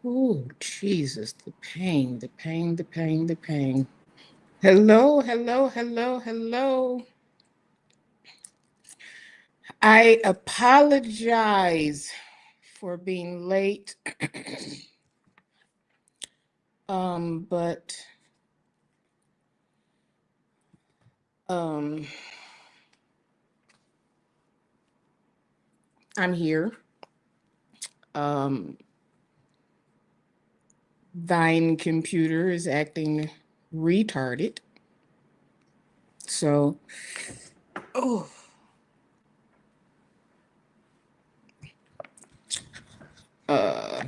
Oh, Jesus, the pain, the pain, the pain, the pain. Hello, hello, hello, hello. I apologize for being late. But um I'm here. Um Thine computer is acting retarded. So, oh, uh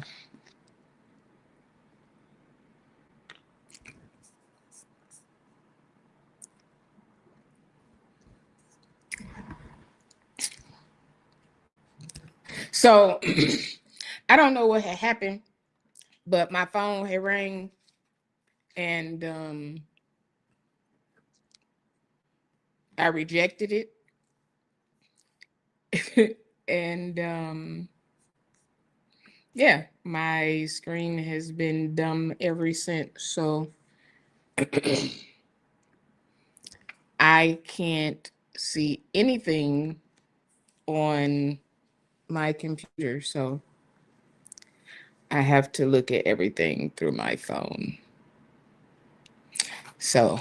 so I don't know what had happened, but my phone had rang and I rejected it. And yeah, my screen has been dumb ever since. So I can't see anything on my computer. So I have to look at everything through my phone. So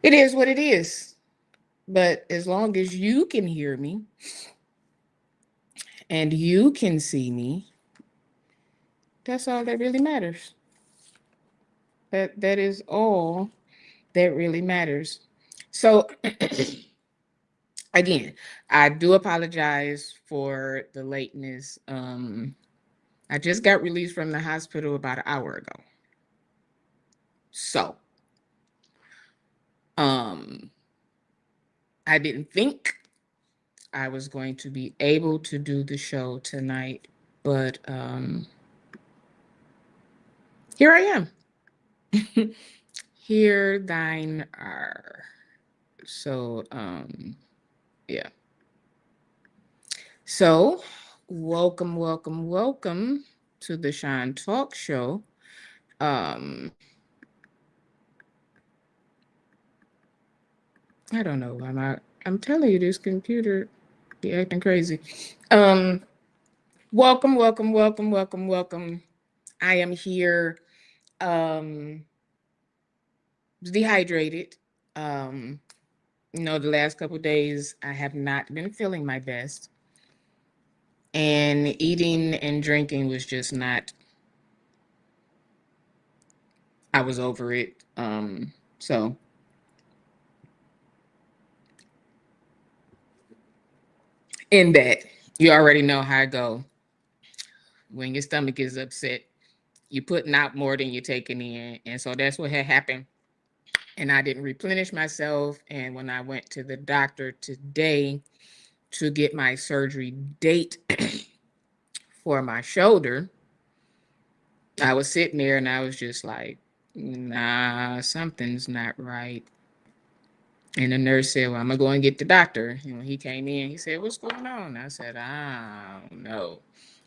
it is what it is. But as long as you can hear me and you can see me, that's all that really matters. That is all that really matters. So again, I do apologize for the lateness. I just got released from the hospital about an hour ago. So, um, I didn't think I was going to be able to do the show tonight, but here I am. Here thine are. So, yeah. So, welcome, welcome, welcome to the Shine Talk Show. Um, I don't know. I'm telling you, this computer be acting crazy. Um, welcome, welcome, welcome, welcome, welcome. I am here. Um, Dehydrated. Um, the last couple of days I have not been feeling my best, and eating and drinking was just not. I was over it. So in that, you already know how I go. When your stomach is upset, you're putting out more than you're taking in, and so that's what had happened. And I didn't replenish myself. And when I went to the doctor today to get my surgery date for my shoulder, I was sitting there and I was just like, nah, something's not right. And the nurse said, well, I'm going to go and get the doctor. He came in, he said, what's going on? I said, I don't know.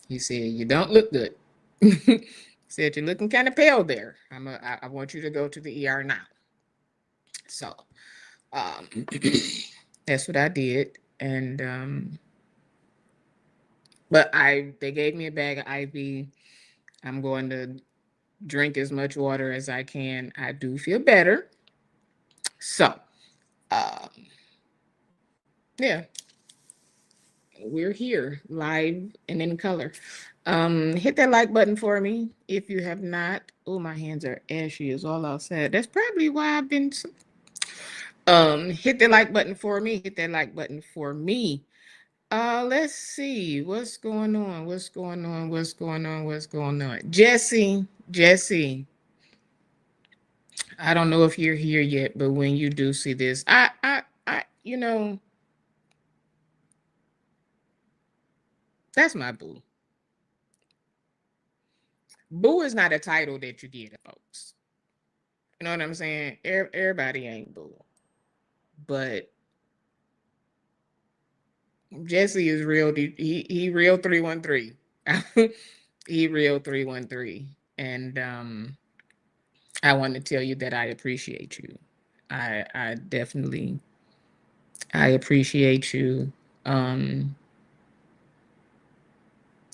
He said, you don't look good. He said, you're looking kind of pale there. I want you to go to the ER now. So um, that's what I did. And but they gave me a bag of IV. I'm going to drink as much water as I can. I do feel better. So um, yeah, we're here live and in color. Hit that like button for me if you have not. Oh, my hands are ashy is all I'll say. That's probably why I've been hit that like button for me. Hit that like button for me. Let's see what's going on. What's going on? What's going on? What's going on? Jesse, I don't know if you're here yet, but when you do see this, that's my boo. Boo is not a title that you get, folks. You know what I'm saying? Everybody ain't boo, but Jesse is real. He real 313. Eat Real 313. And I want to tell you that I appreciate you. I definitely I appreciate you. Um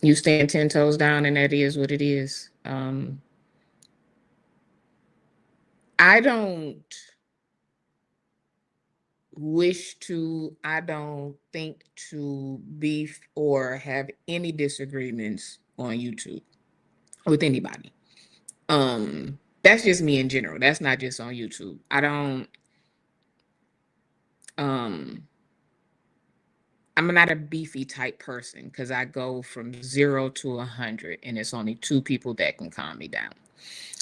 you stand 10 toes down, and that is what it is. I don't I don't think to beef or have any disagreements on YouTube with anybody. That's just me in general. That's not just on YouTube. I don't um I'm not a beefy type person because I go from 0 to 100, and it's only two people that can calm me down.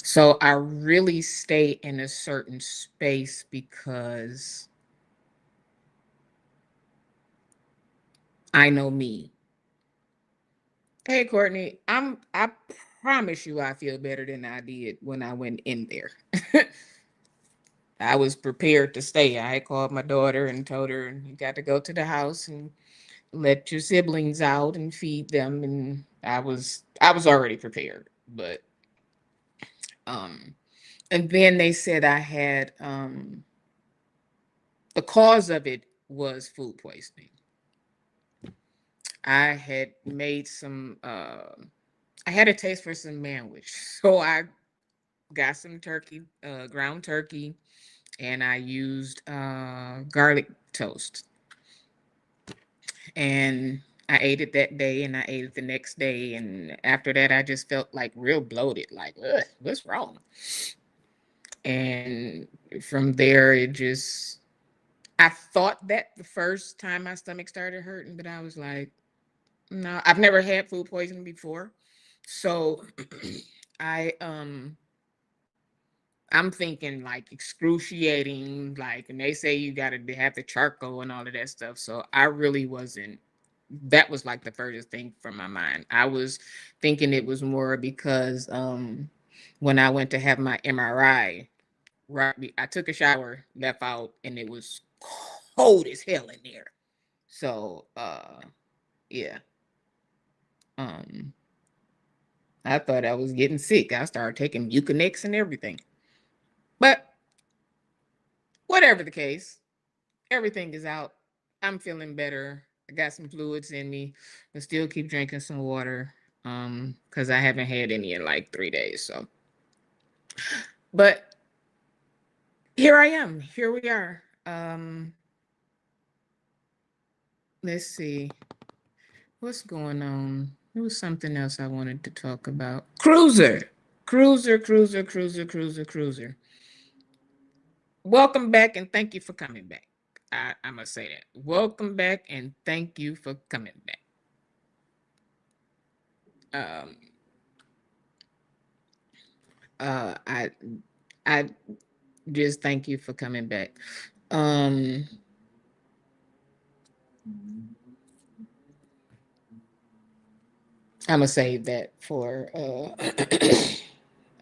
So I really stay in a certain space because I know me. Hey Courtney, I promise you I feel better than I did when I went in there. I was prepared to stay. I called my daughter and told her you got to go to the house and let your siblings out and feed them, and I was already prepared. But um and then they said I had the cause of it was food poisoning. I had made some I had a taste for some manwich. So I got some turkey, ground turkey, and I used garlic toast. And I ate it that day, and I ate it the next day. And after that, I just felt like real bloated, like, ugh, what's wrong? And from there, I thought that the first time my stomach started hurting, but I was like, no, I've never had food poisoning before. So I, I'm thinking like excruciating, like, and they say you got to have the charcoal and all of that stuff. So I really wasn't. That was like the furthest thing from my mind. I was thinking it was more because when I went to have my MRI, right, I took a shower, left out, and it was cold as hell in there. So yeah, um, I thought I was getting sick. I started taking Mucinex and everything. But whatever the case, everything is out. I'm feeling better. I got some fluids in me, but still keep drinking some water. Because I haven't had any in like 3 days. So, but here I am. Here we are. Let's see what's going on. There was something else I wanted to talk about. Cruiser, cruiser, cruiser, cruiser, cruiser, cruiser. Welcome back, and thank you for coming back. I must say that. Welcome back, and thank you for coming back. Um, uh, I, I just thank you for coming back. Um, I'm gonna save that for.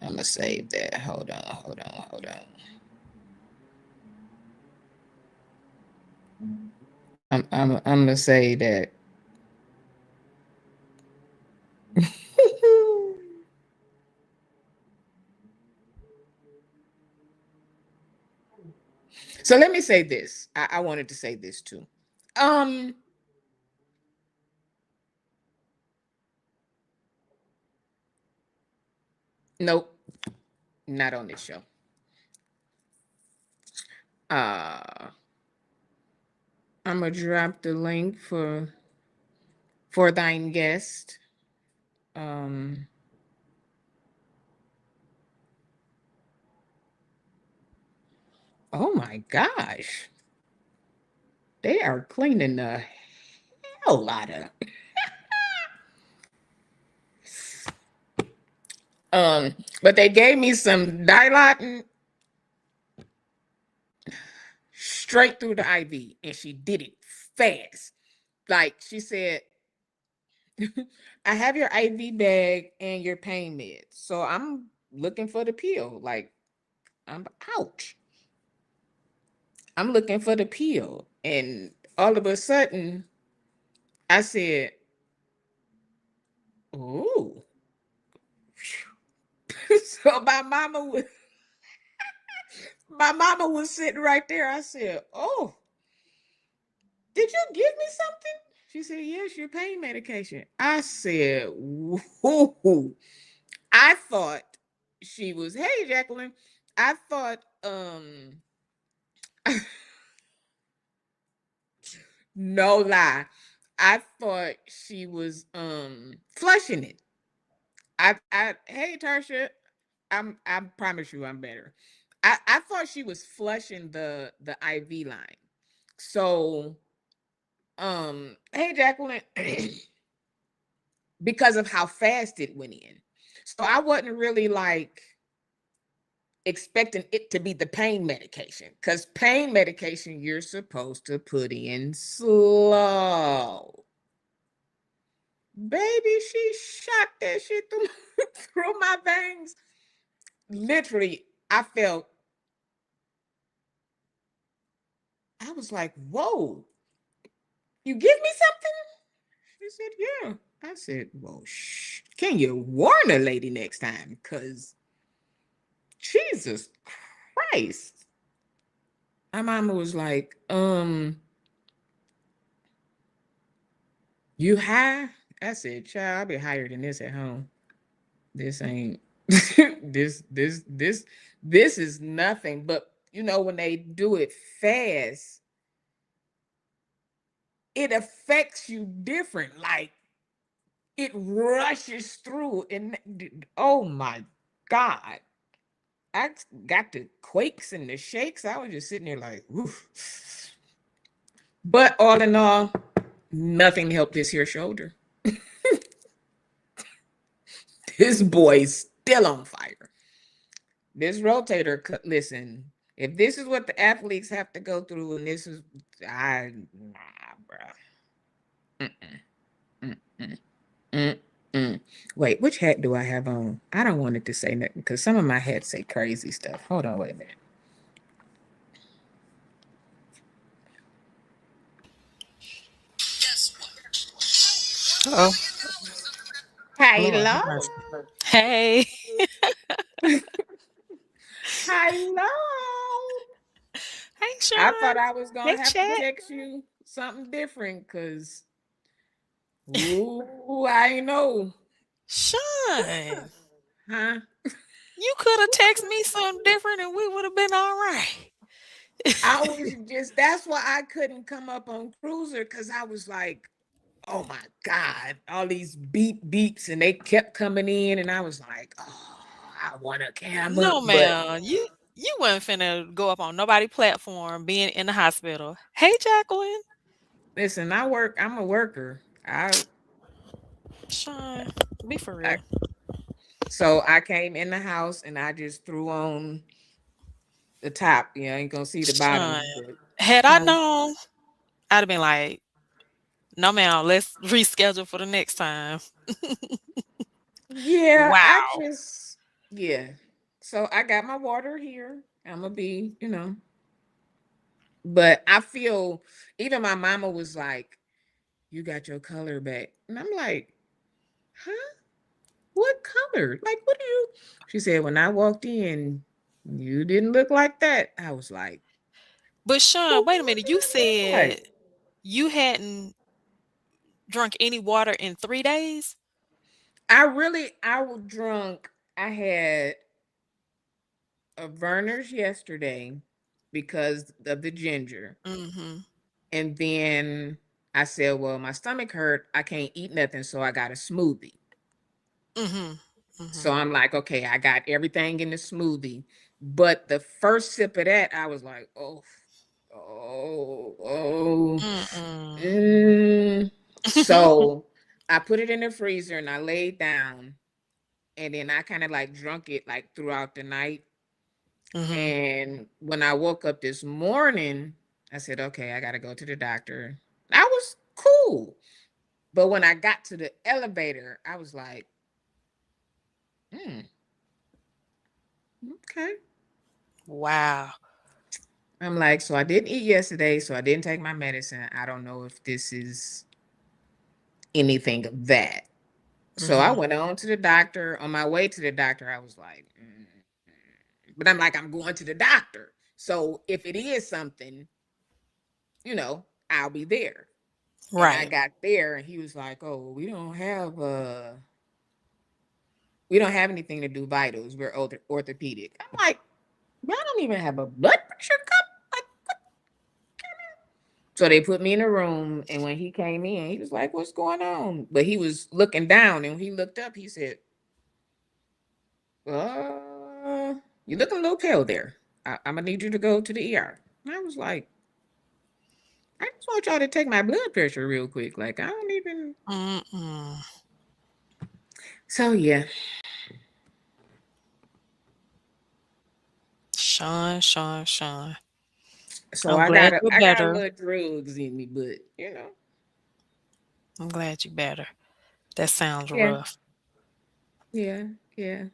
I'm gonna save that. Hold on, hold on, hold on. I'm gonna say that. So let me say this. I wanted to say this too. Um, nope, not on this show. Uh, I'm gonna drop the link for thine guest. Um, oh my gosh, they are cleaning the hell out of. But they gave me some Dilaudid straight through the IV, and she did it fast. Like she said, I have your IV bag and your pain meds. So I'm looking for the pill. Like, I'm ouch. I'm looking for the pill. And all of a sudden, I said, ooh. So my mama was sitting right there. I said, "Oh, did you give me something?" She said, "Yes, your pain medication." I said, "Whoa." I thought she was, "Hey, Jacqueline." I thought, no lie. I thought she was flushing it. Hey Tarsha, I promise you I'm better. I thought she was flushing the IV line. So hey Jacqueline, because of how fast it went in. So I wasn't really like expecting it to be the pain medication, because pain medication you're supposed to put in slow. Baby, she shot that shit through, through my veins. Literally, I was like, whoa, you give me something? She said, yeah. I said, well, can you warn a lady next time? Because Jesus Christ. My mama was like, you high? I said, child, I'll be higher than this at home. This ain't this is nothing. But when they do it fast, it affects you different. Like it rushes through, and oh my God. I got the quakes and the shakes. I was just sitting there like, oof. But all in all, nothing helped this here shoulder. This boy's still on fire. This rotator, listen, if this is what the athletes have to go through, and this is, bro. Mm-mm, mm-mm, mm-mm. Wait, which hat do I have on? I don't want it to say nothing because some of my hats say crazy stuff. Hold on, wait a minute. Oh, Lord Hello. have mercy. Hey, Hello. hey, I Sean. thought I was Hey, gonna have to Chat. text you something different because ooh, I know. Sean, Huh? you could have texted me something different and we would have been all right. I was just that's why I couldn't come up on Cruiser because I was like, oh my God, all these beeps and they kept coming in and I was like, oh, I want a camera. No, But ma'am. You wasn't finna go up on nobody platform being in the hospital. Hey, Jacqueline. listen, I'm a worker. Sean, be for I real. so I came in the house and I just threw on the top. You ain't gonna see the Sean, bottom, but had I huh? known, I'd have been like, no, ma'am, let's reschedule for the next time. Yeah, Wow. yeah. So I got my water here. I'm gonna be, but I feel even my mama was like, "You got your color back," and I'm like, "Huh? What color? Like, what do you?" She said, "When I walked in, you didn't look like that." I was like, But "Well, Sean, wait a what minute. do You I look said like?" you hadn't drunk any water in 3 days? I was drunk. I had a Verner's yesterday because of the ginger. Mhm. And then I said, well, my stomach hurt. I can't eat nothing. So I got a smoothie. Mhm. So Mhm. I'm like, okay, I got everything in the smoothie. But the first sip of that, I was like, oh, oh, oh. Mm-mm. So I put it in the freezer and I laid down. And then I kind of like drunk it like throughout the night. Mhm. And when I woke up this morning, I said, okay, I got to go to the doctor. I was cool. But when I got to the elevator, I was like, hmm, okay. Wow. I'm like, so I didn't eat yesterday, so I didn't take my medicine. I don't know if this is anything of that. So I went on to the doctor. On my way to the doctor, I was like, but I'm like, I'm going to the doctor. So if it is something, I'll be there. And I Right. got there and he was like, "Oh, we don't have anything to do vitals. We're orthopedic." I'm like, "Y'all don't even have a blood pressure cup?" Like, so they put me in a room, and when he came in, he was like, "What's going on?" But he was looking down, and when he looked up, he said, you're looking a little pale there. I'm gonna need you to go to the ER." And I was like, "I just want y'all to take my blood pressure real quick. Like, I don't even." Mm-mm. So yeah. Sean. So I'm I glad got you're I got a better. little drugs in me, but I'm glad you're better. That sounds yeah, rough. yeah, yeah.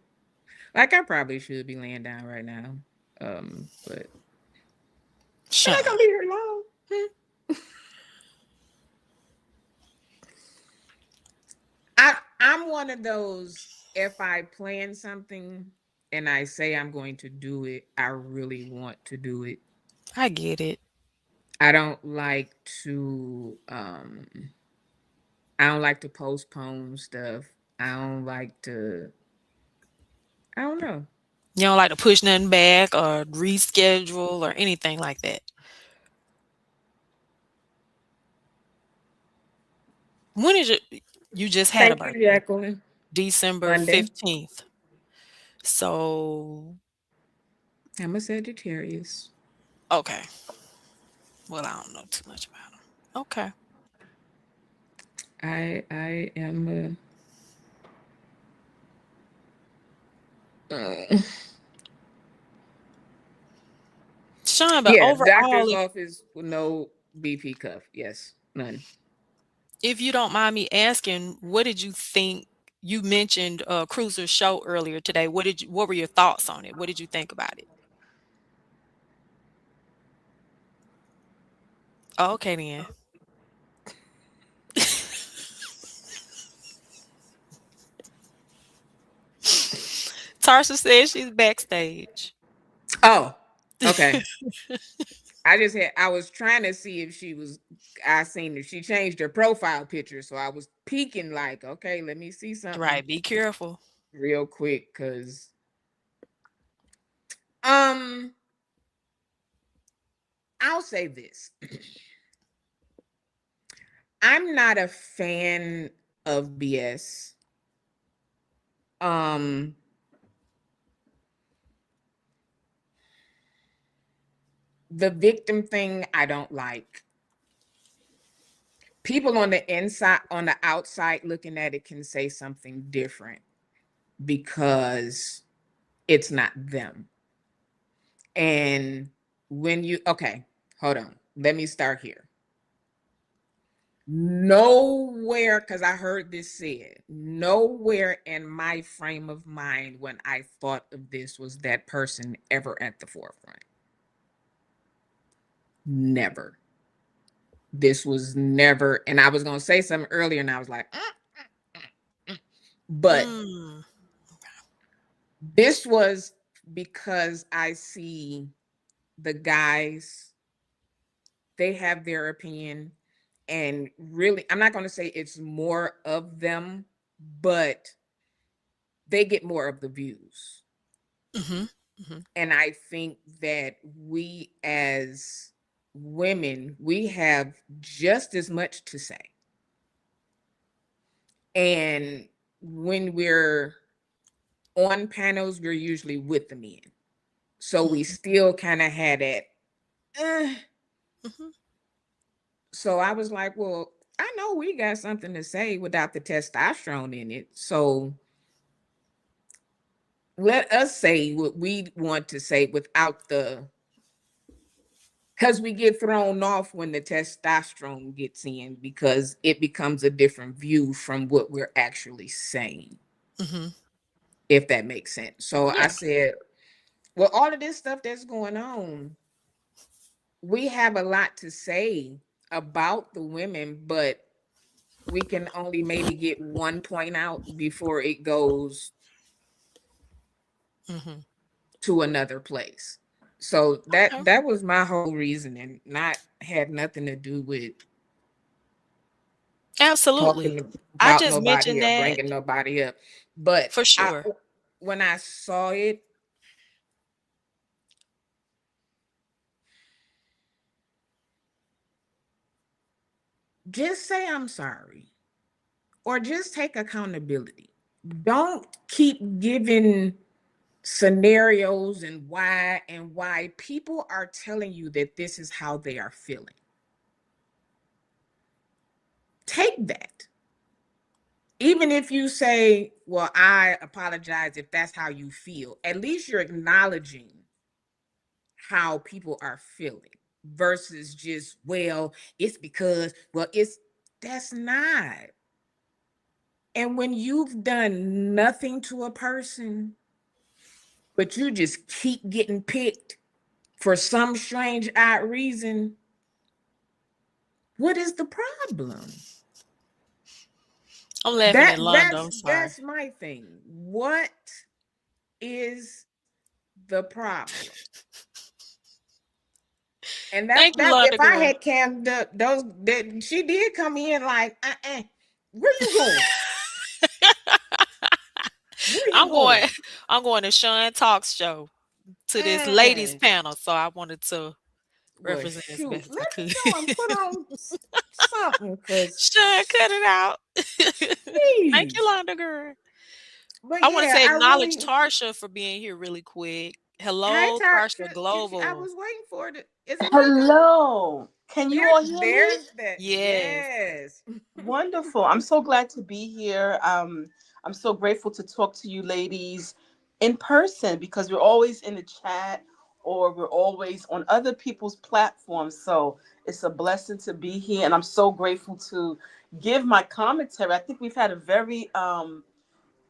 Like I probably should be laying down right now. But I'm not Sean. gonna be here long. I'm one of those, if I plan something and I say I'm going to do it, I really want to do it. I get it. I don't like to I don't like to postpone stuff. I don't like to I don't know. You don't like to push nothing back or reschedule or anything like that. When is you just had a Thank you, birthday? Jacqueline. December Monday. 15th. So, I'm a Sagittarius. okay. Well, I don't know too much about them. Okay. I am uh, Sean, but yeah, overall, doctor's office with no BP cuff. Yes, none. if you don't mind me asking, what did you think? You mentioned Cruiser's show earlier today. What were your thoughts on it? What did you think about it? Oh, okay then. Tarsha says she's backstage. Oh, okay. I was trying to see if I seen if she changed her profile picture, so I was peeking like, okay, let me see something Right, be careful. real quick, cause um, I'll say this. I'm not a fan of BS. Um, the victim thing I don't like. People on the outside looking at it can say something different because it's not them. And okay, hold on. Let me start here. Nowhere, because I heard this said, nowhere in my frame of mind when I thought of this was that person ever at the forefront. Never. This was never, and I was going to say something earlier and I was like, but Mm, this was because I see the guys, they have their opinion. And really, I'm not going to say it's more of them, but they get more of the views. mhm, mhm, And I think that we as women, we have just as much to say. And when we're on panels, we're usually with the men. So we mhm, still kind of had that. "Eh." mhm. So I was like, well, I know we got something to say without the testosterone in it. So let us say what we want to say without because we get thrown off when the testosterone gets in because it becomes a different view from what we're actually saying, Mhm. if that makes sense. So I Yeah. said, well, all of this stuff that's going on, we have a lot to say about the women, but we can only maybe get 1 point out before it goes Mhm. to another place. So that Okay. that was my whole reasoning. Not had nothing to do with Absolutely. talking I about just nobody mentioned or that bringing nobody up. But for I sure. when I saw it, just say I'm sorry or just take accountability. Don't keep giving scenarios and why people are telling you that this is how they are feeling. Take that. Even if you say, well, I apologize if that's how you feel, at least you're acknowledging how people are feeling versus just, well, it's because, well, it's that's not. And when you've done nothing to a person, but you just keep getting picked for some strange odd reason, what is the problem? I'm laughing That at Londa. that's I'm sorry. that's my thing. What is the problem? And Thank you, that if Londa I girl. had cam those that she did come in like, where you going? Where you I'm going going? I'm going to Sean Talks show to this ladies Mm. panel, so I wanted to Well, represent as shoot. best as I Let me could. know and put on something, cause Sean, cut it out. Thank you, jeez. Londa girl. But I wanted yeah, to I acknowledge really. Tarsha for being here really quick. Hi, Hello, Tarsha Tarsha. I Global. was waiting for it. Is it my turn? Hello. Can you all hear me? There's that. Yes. Yes. Wonderful. I'm so glad to be here. I'm so grateful to talk to you ladies in person because we're always in the chat or we're always on other people's platforms. So it's a blessing to be here, and I'm so grateful to give my commentary. I think we've had a very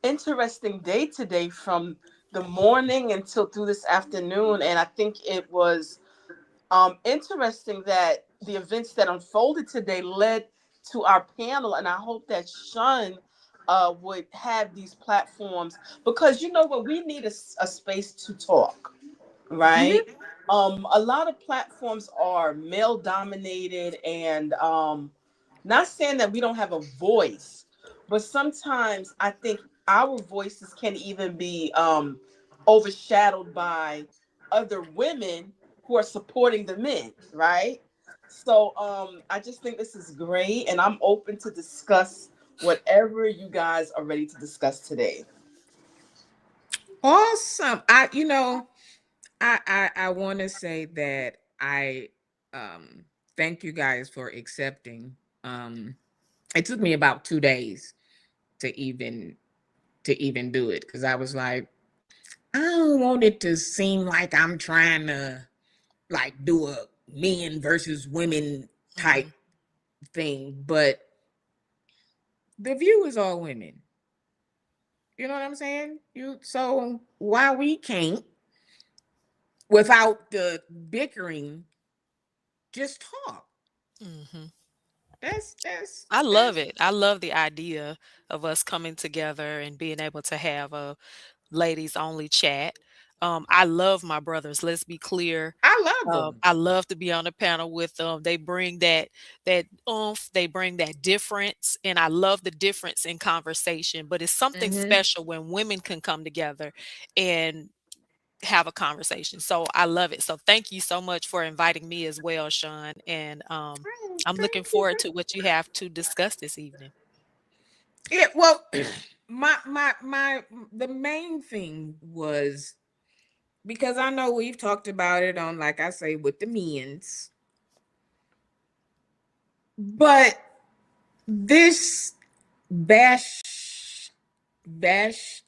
interesting day today from the morning until through this afternoon, and I think it was interesting that the events that unfolded today led to our panel, and I hope that Sean would have these platforms because you know what, we need a space to talk, right? Mhm. A lot of platforms are male dominated, and not saying that we don't have a voice, but sometimes I think our voices can even be overshadowed by other women who are supporting the men, right? So I just think this is great, and I'm open to discuss whatever you guys are ready to discuss today. Awesome. I want to say that I thank you guys for accepting. It took me about 2 days to even do it because I was like, I don't want it to seem like I'm trying to like do a men versus women type Mhm. thing, but the view is all women. You know what I'm saying? You so why we can't without the bickering just talk. Mhm. That's that's I love that's it. I love the idea of us coming together and being able to have a ladies only chat. I love my brothers. Let's be clear. I love them. I love to be on the panel with them. They bring that oomph, they bring that difference, and I love the difference in conversation. But it's something Mm-hmm. special when women can come together and have a conversation. So I love it. So thank you so much for inviting me as well, Sean. And I'm looking Thank you. forward to what you have to discuss this evening. Yeah, well, my the main thing was because I know we've talked about it on, like I say, with the men's, but this bash, bash,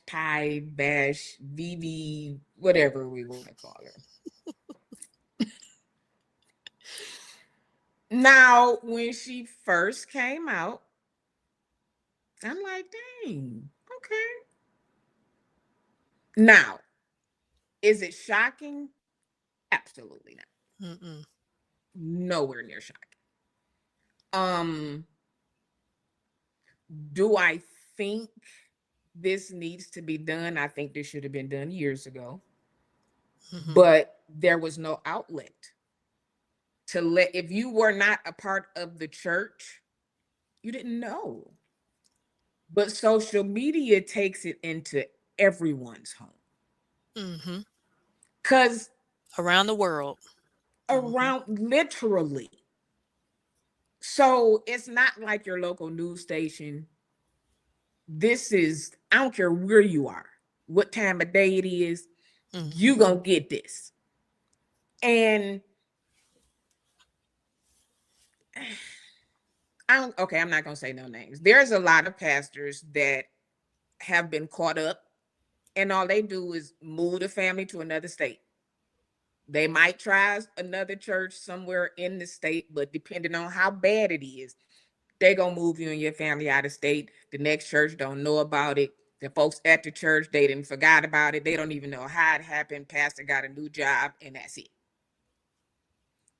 tie, bash, VV, whatever we want to call her. Now, when she first came out, I'm like, dang, okay. Now, is it shocking? Absolutely not. Mm-mm. Nowhere near shocking. Um, Do I think this needs to be done? I think this should have been done years ago, but there was no outlet to let, if you were not a part of the church, you didn't know. But social media takes it into everyone's home. Mm-hmm. Because Around the world. around, literally. So it's not like your local news station. This is, I don't care where you are, what time of day it is, you gonna get this. And I'm not gonna say no names. There's a lot of pastors that have been caught up, and all they do is move the family to another state. They might try another church somewhere in the state, but depending on how bad it is, they gonna move you and your family out of state. The next church don't know about it. The folks at the church, they didn't forgot about it. They don't even know how it happened. Pastor got a new job, and that's it.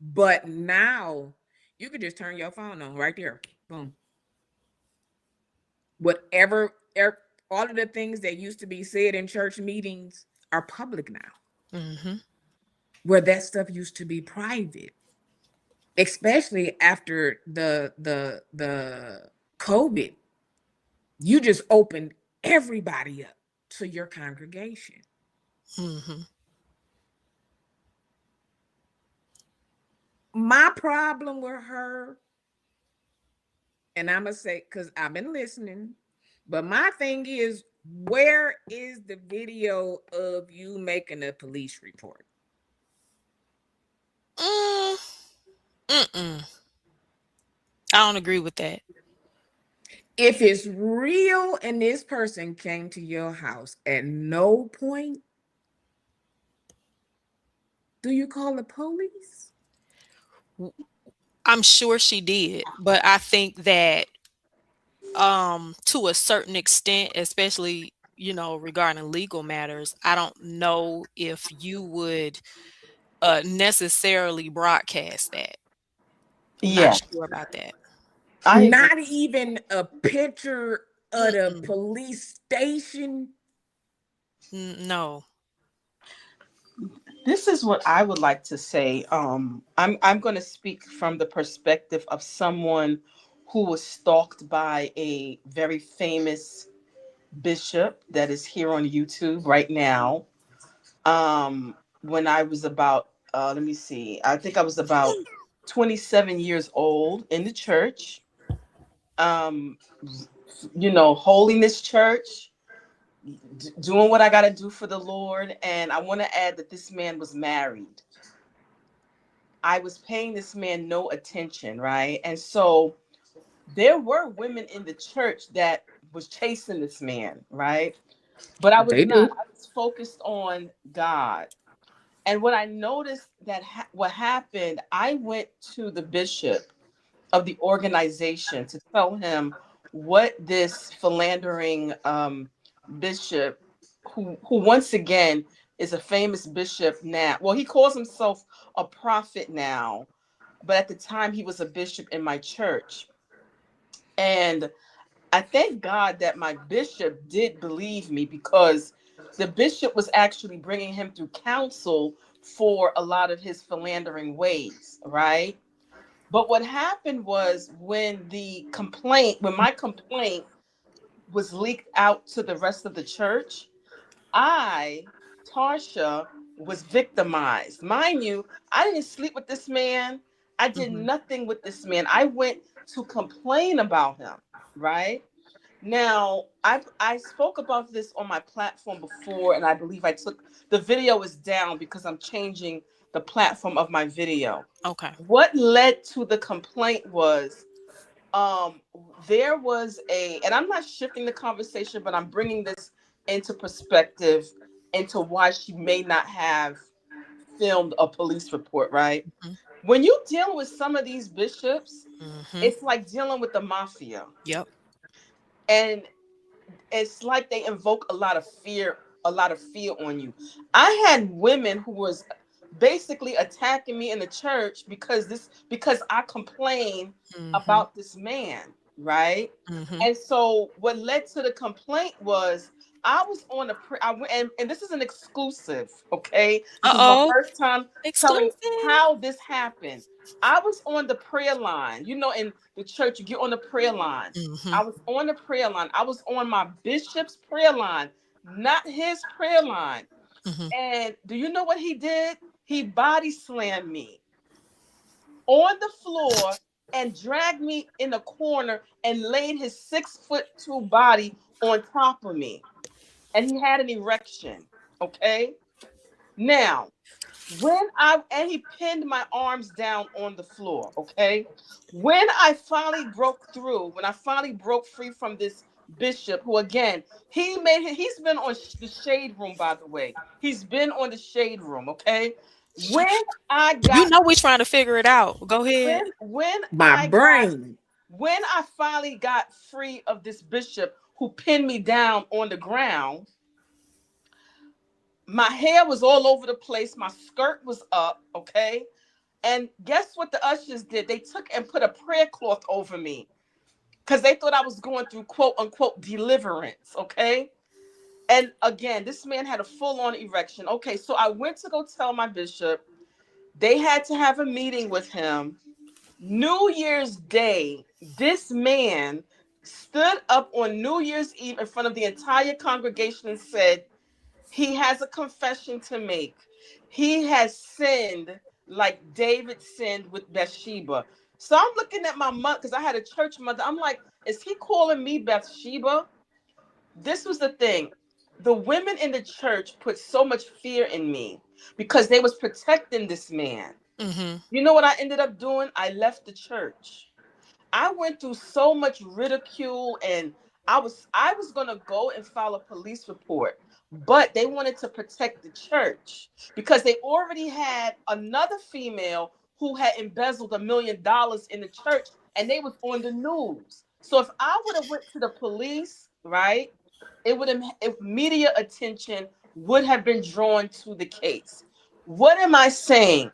But now you can just turn your phone on right there. Boom. Whatever, all of the things that used to be said in church meetings are public now, where that stuff used to be private, especially after the COVID. You just opened everybody up to your congregation. My problem with her, and I'm gonna say, because I've been listening, but my thing is, where is the video of you making a police report? I don't agree with that. If it's real and this person came to your house, at no point do you call the police? I'm sure she did, but I think that to a certain extent, especially, regarding legal matters, I don't know if you would necessarily broadcast that. Yeah, Not sure about that. I agree. Not even a picture of the police station. No. This is what I would like to say. I'm going to speak from the perspective of someone who was stalked by a very famous bishop that is here on YouTube right now. When I was about, let me see, I think I was about 27 years old in the church. Um, Holiness Church, doing what I got to do for the Lord. And I want to add that this man was married. I was paying this man no attention, right? And so there were women in the church that was chasing this man, right? But I was They not. do. I was focused on God. And what I noticed that what happened, I went to the bishop of the organization to tell him what this philandering bishop, who once again is a famous bishop now. Well, he calls himself a prophet now, but at the time he was a bishop in my church. And I thank God that my bishop did believe me, because the bishop was actually bringing him through counsel for a lot of his philandering ways, right? But what happened was, when my complaint was leaked out to the rest of the church, Tarsha, was victimized. Mind you, I didn't sleep with this man. I did nothing with this man. I went to complain about him, right? Now, I spoke about this on my platform before, and I believe the video is down because I'm changing the platform of my video. Okay. What led to the complaint was, there was and I'm not shifting the conversation, but I'm bringing this into perspective into why she may not have filmed a police report, right? When you deal with some of these bishops, it's like dealing with the mafia. Yep. And it's like they invoke a lot of fear on you. I had women who was basically attacking me in the church because I complained about this man. right? Mm-hmm. And so what led to the complaint was I was on a and this is an exclusive, okay? This is my Uh-oh. first time telling Exclusive. how this happened. I was on the prayer line. You know, in the church, you get on the prayer line. Mm-hmm. I was on the prayer line. I was on my bishop's prayer line, not his prayer line. Mm-hmm. And do you know what he did? He body slammed me on the floor and dragged me in a corner and laid his 6'2" body on top of me. And he had an erection. Okay. Now, and he pinned my arms down on the floor. Okay. When I finally broke through, when I finally broke free from this bishop, who again, he's been on the shade room, by the way. He's been on the shade room. Okay. When I You got know we're trying to figure it out. Go ahead. My brain. When I finally got free of this bishop who pinned me down on the ground, my hair was all over the place. My skirt was up, okay? And guess what the ushers did? They took and put a prayer cloth over me because they thought I was going through quote unquote deliverance, okay? And again, this man had a full on erection. Okay, so I went to go tell my bishop. They had to have a meeting with him. New Year's Day, this man stood up on New Year's Eve in front of the entire congregation and said, he has a confession to make. He has sinned like David sinned with Bathsheba. So I'm looking at my mother, because I had a church mother. I'm like, is he calling me Bathsheba? This was the thing. The women in the church put so much fear in me because they was protecting this man. Mm-hmm. You know what I ended up doing? I left the church. I went through so much ridicule, and I was gonna go and file a police report, but they wanted to protect the church because they already had another female who had embezzled $1 million in the church, and they was on the news. So if I would have went to the police, right, it would have, if media attention would have been drawn to the case. What am I saying?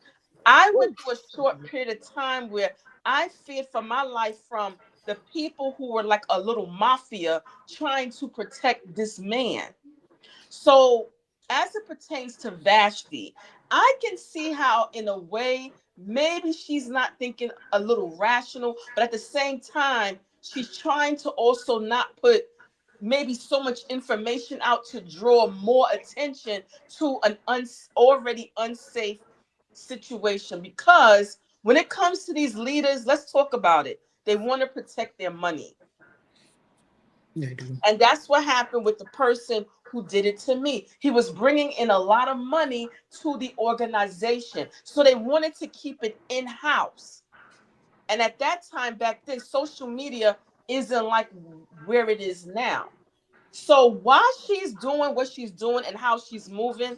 I went through a short period of time where I feared for my life from the people who were like a little mafia trying to protect this man. So, as it pertains to Vashti, I can see how, in a way, maybe she's not thinking a little rational, but at the same time, she's trying to also not put maybe so much information out to draw more attention to an already unsafe situation. Because when it comes to these leaders, let's talk about it. They want to protect their money. They do. And that's what happened with the person who did it to me. He was bringing in a lot of money to the organization. So they wanted to keep it in-house. And at that time back then, social media isn't like where it is now. So while she's doing what she's doing and how she's moving,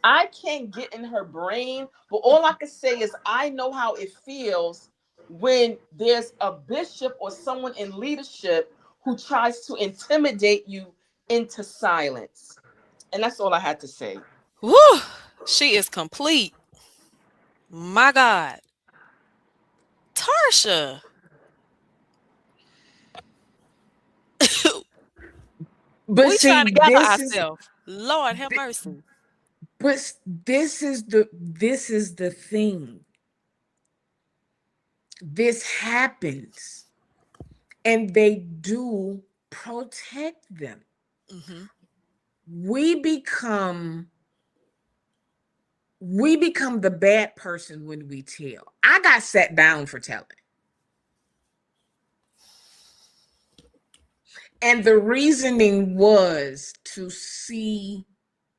I can't get in her brain. But all I can say is I know how it feels when there's a bishop or someone in leadership who tries to intimidate you into silence. And that's all I had to say. Woo! She is complete. My God. Tarsha. But We see, trying to gather this is ourselves. Lord have mercy. but this is the thing. This happens, and they do protect them. Mm-hmm. We become the bad person when we tell. I got sat down for telling. And the reasoning was to see,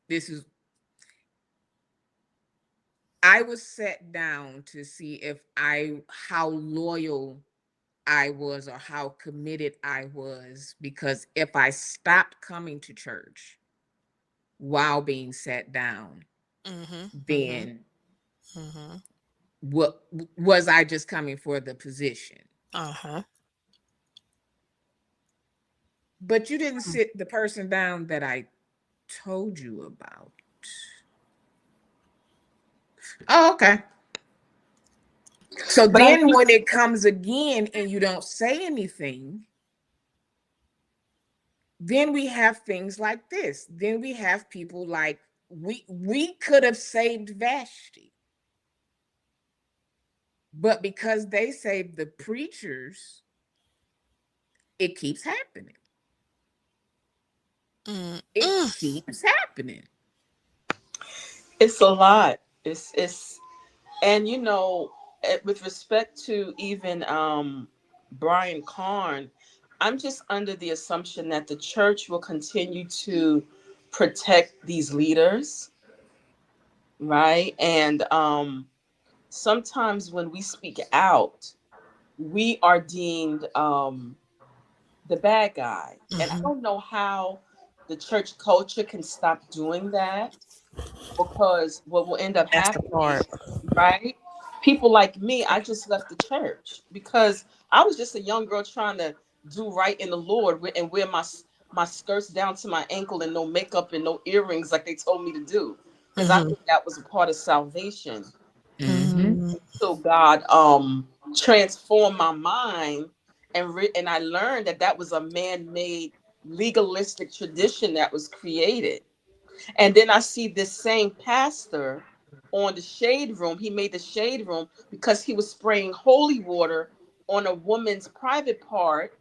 this is, I was set down to see how loyal I was or how committed I was, because if I stopped coming to church while being sat down, Mm-hmm. then Mm-hmm. what was I just coming for the position? Uh-huh. But you didn't sit the person down that I told you about. Oh, okay. So But I then when it comes again and you don't say anything, then we have things like this. Then we have people like we could have saved Vashti, but because they saved the preachers, it keeps happening. It Mm. keeps happening. it's a lot. It's and with respect to even Brian Karn, I'm just under the assumption that the church will continue to protect these leaders, right? And sometimes when we speak out, we are deemed the bad guy. And I Mhm. don't know how the church culture can stop doing that, because what will end up That's the happening, part. right? People like me, I just left the church because I was just a young girl trying to do right in the Lord and wear my skirts down to my ankle and no makeup and no earrings like they told me to do, because I Mhm. think that was a part of salvation. Mm-hmm. Mhm. So God transformed my mind, and I learned that that was a man-made legalistic tradition that was created. And then I see this same pastor on the shade room. He made the shade room because he was spraying holy water on a woman's private part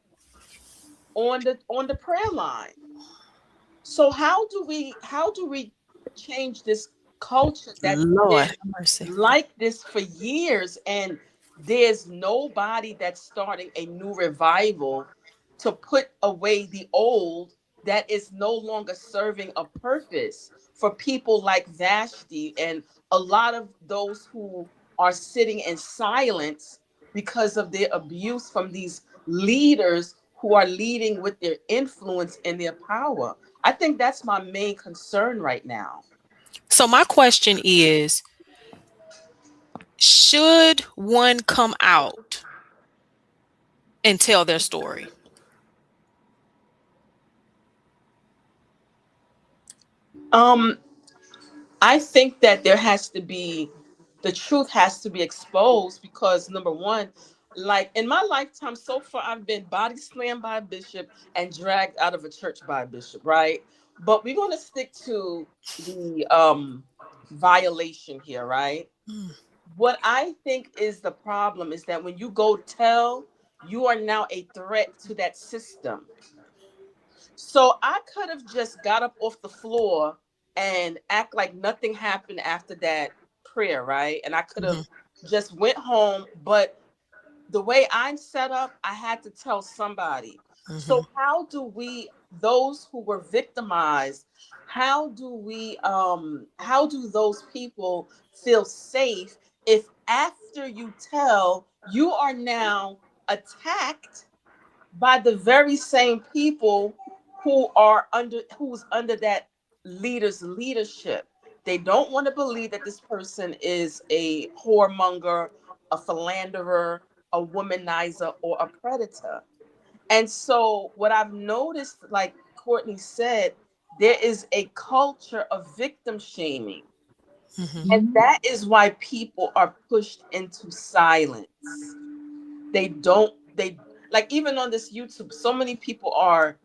on the prayer line. So how do we change this culture that's Lord been have mercy. like this for years, and there's nobody that's starting a new revival to put away the old that is no longer serving a purpose for people like Vashti and a lot of those who are sitting in silence because of their abuse from these leaders who are leading with their influence and their power. I think that's my main concern right now. So my question is, should one come out and tell their story? Um, I think that the truth has to be exposed, because number one, like in my lifetime so far, I've been body slammed by a bishop and dragged out of a church by a bishop, right? But we're going to stick to the violation here, right? Mm. What I think is the problem is that when you go tell, you are now a threat to that system. So I could have just got up off the floor and act like nothing happened after that prayer, right? And I could have Mhm. just went home, but the way I'm set up, I had to tell somebody. So Mhm. those who were victimized, how do those people feel safe if after you tell, you are now attacked by the very same people who's under that leader's leadership? They don't want to believe that this person is a whoremonger, a philanderer, a womanizer, or a predator. And so what I've noticed, like Courtney said, there is a culture of victim shaming. Mhm. And Mm-hmm. that is why people are pushed into silence. They like, even on this YouTube, so many people are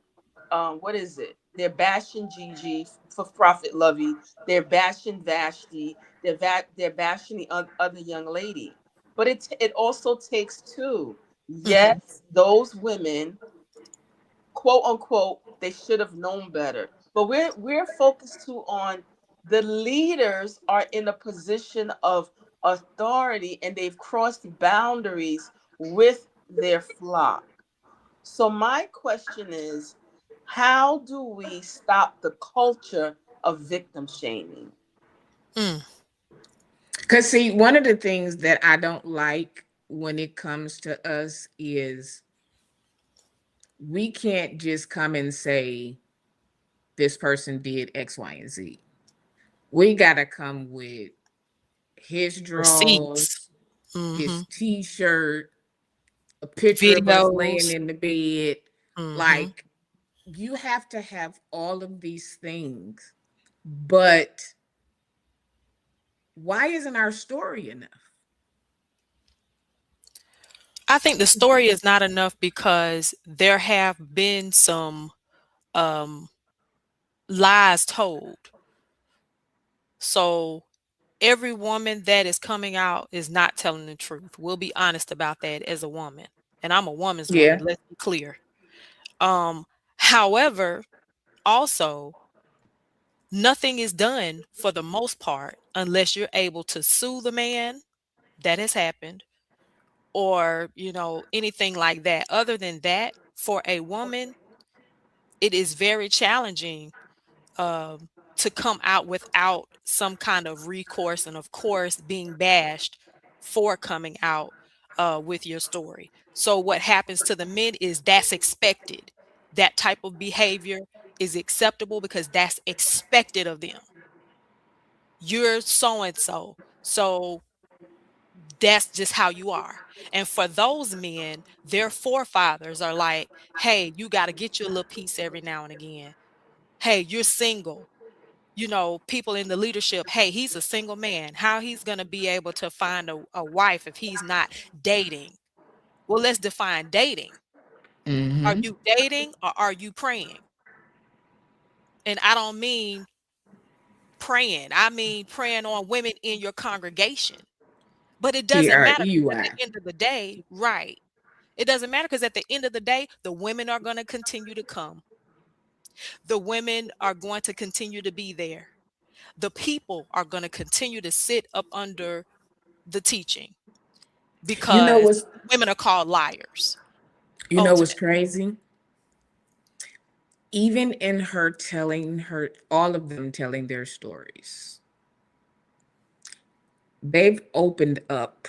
what is it? They're bashing Gigi for Prophet Lovey. They're bashing Vashti. They're bashing the other young lady. But it also takes two. Mhm. Yes, those women, quote unquote, they should have known better. But we're focused too on the leaders are in a position of authority and they've crossed boundaries with their flock. So my question is, how do we stop the culture of victim shaming? Mm. Because, see, one of the things that I don't like when it comes to us is we can't just come and say this person did X, Y, and Z. We got to come with his Receipts. drawers, his Mhm. t shirt, a picture of us laying Videos. in the bed. Mhm. Like, you have to have all of these things. But why isn't our story enough? I think the story is not enough because there have been some lies told. So every woman that is coming out is not telling the truth. We'll be honest about that as a woman. And I'm a woman's woman, Yeah. let's be clear. However, also nothing is done for the most part unless you're able to sue the man. That has happened, or anything like that. Other than that, for a woman, it is very challenging to come out without some kind of recourse, and of course being bashed for coming out with your story. So what happens to the men is that's expected. That type of behavior is acceptable because that's expected of them. You're so and so, so that's just how you are. And for those men, their forefathers are like, hey, you got to get your little piece every now and again. Hey, you're single. People in the leadership, hey, he's a single man. How he's going to be able to find a wife if he's not dating? Well, let's define dating. Are Mm-hmm. you dating or are you praying? And I don't mean praying. I mean praying on women in your congregation. But it doesn't matter because at PREY. the end of the day, right? It doesn't matter because at the end of the day, the women are going to continue to come. The women are going to continue to be there. The people are going to continue to sit up under the teaching You know because what's women are called liars you know what's ultimately. crazy? Even in her telling her all of them telling their stories, they've opened up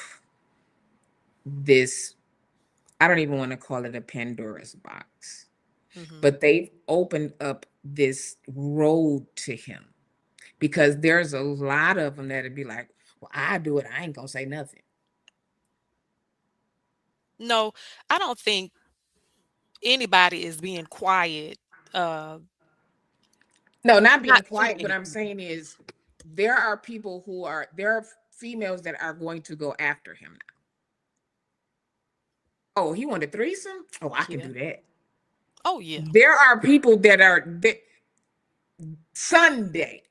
this, I don't even want to call it a Pandora's box, Hmm. but they've opened up this road to him, because there's a lot of them that'd be like, well, I do it, I ain't gonna say nothing. No, I don't think anybody is being quiet. Uh, No, not being Not too quiet, but many I'm people. saying is there are people there are females that are going to go after him now. Oh, he wanted threesome? Oh, I can Yeah. do that. Oh yeah. There are people that are Sunday,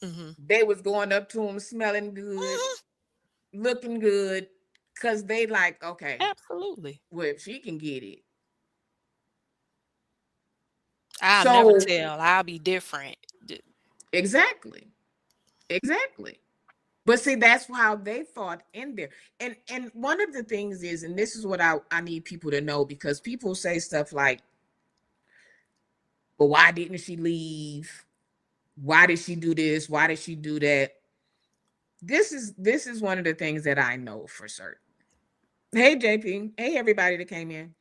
Hmm. they was going up to him smelling good, Hmm. looking good, because they like, okay, Absolutely. well, if she can get it. I'll never So tell. I'll be different. exactly. Exactly. But see, that's how they thought in there. And one of the things is, and this is what I need people to know, because people say stuff like, well, why didn't she leave? Why did she do this? Why did she do that? This is one of the things that I know for certain. Hey JP. Hey everybody that came in.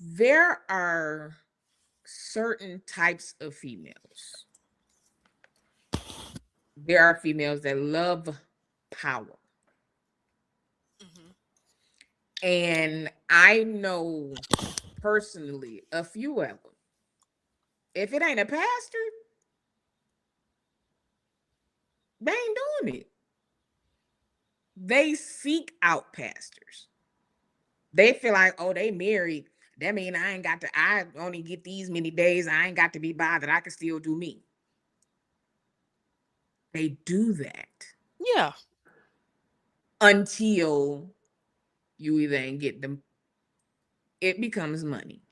There are certain types of females. There are females that love power. Hmm. And I know personally a few of them. If it ain't a pastor, they ain't doing it. They seek out pastors. They feel like, oh, they married. That mean I only get these many days. I ain't got to be bothered. I can still do me. They do that Yeah. until you either ain't get them. It becomes money.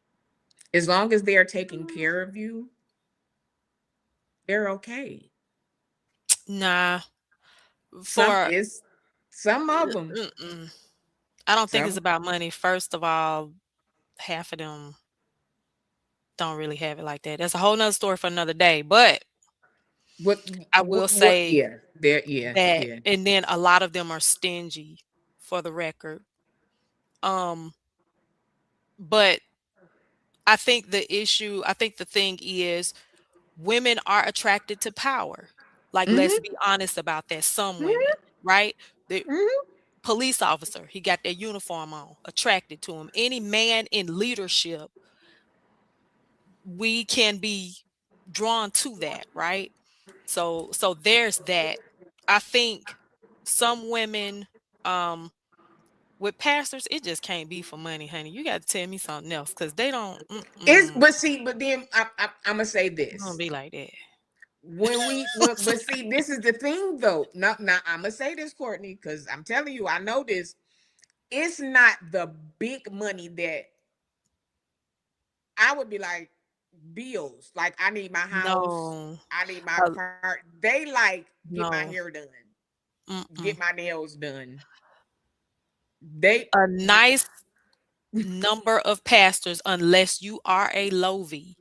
As long as they are taking care of you, they're okay. Nah. Some For is some of them. mm-mm. I don't think it's Some about money. First of all, half of them don't really have it like that. That's a whole nother story for another day. But I will what say yeah, there yeah, that, yeah. and then a lot of them are stingy, for the record. Um, but I think the thing is women are attracted to power. Like, let's Mhm. be honest about that. Some women, Mhm. right? The Mhm. police officer, he got that uniform on, attracted to him. Any man in leadership, we can be drawn to that, right? So there's that. I think some women With pastors, it just can't be for money, honey. You got to tell me something else because they don't. But then I'm gonna say Don't this. be like that. But see, this is the thing though. Now I'm gonna say this, Courtney, because I'm telling you, I know this. It's not the big money that I would be like bills. Like I need my house, No, I need my uh, car. They like get my no. hair done, get Mm-mm. my nails done. They A nice number of pastors, unless you are a Lovey,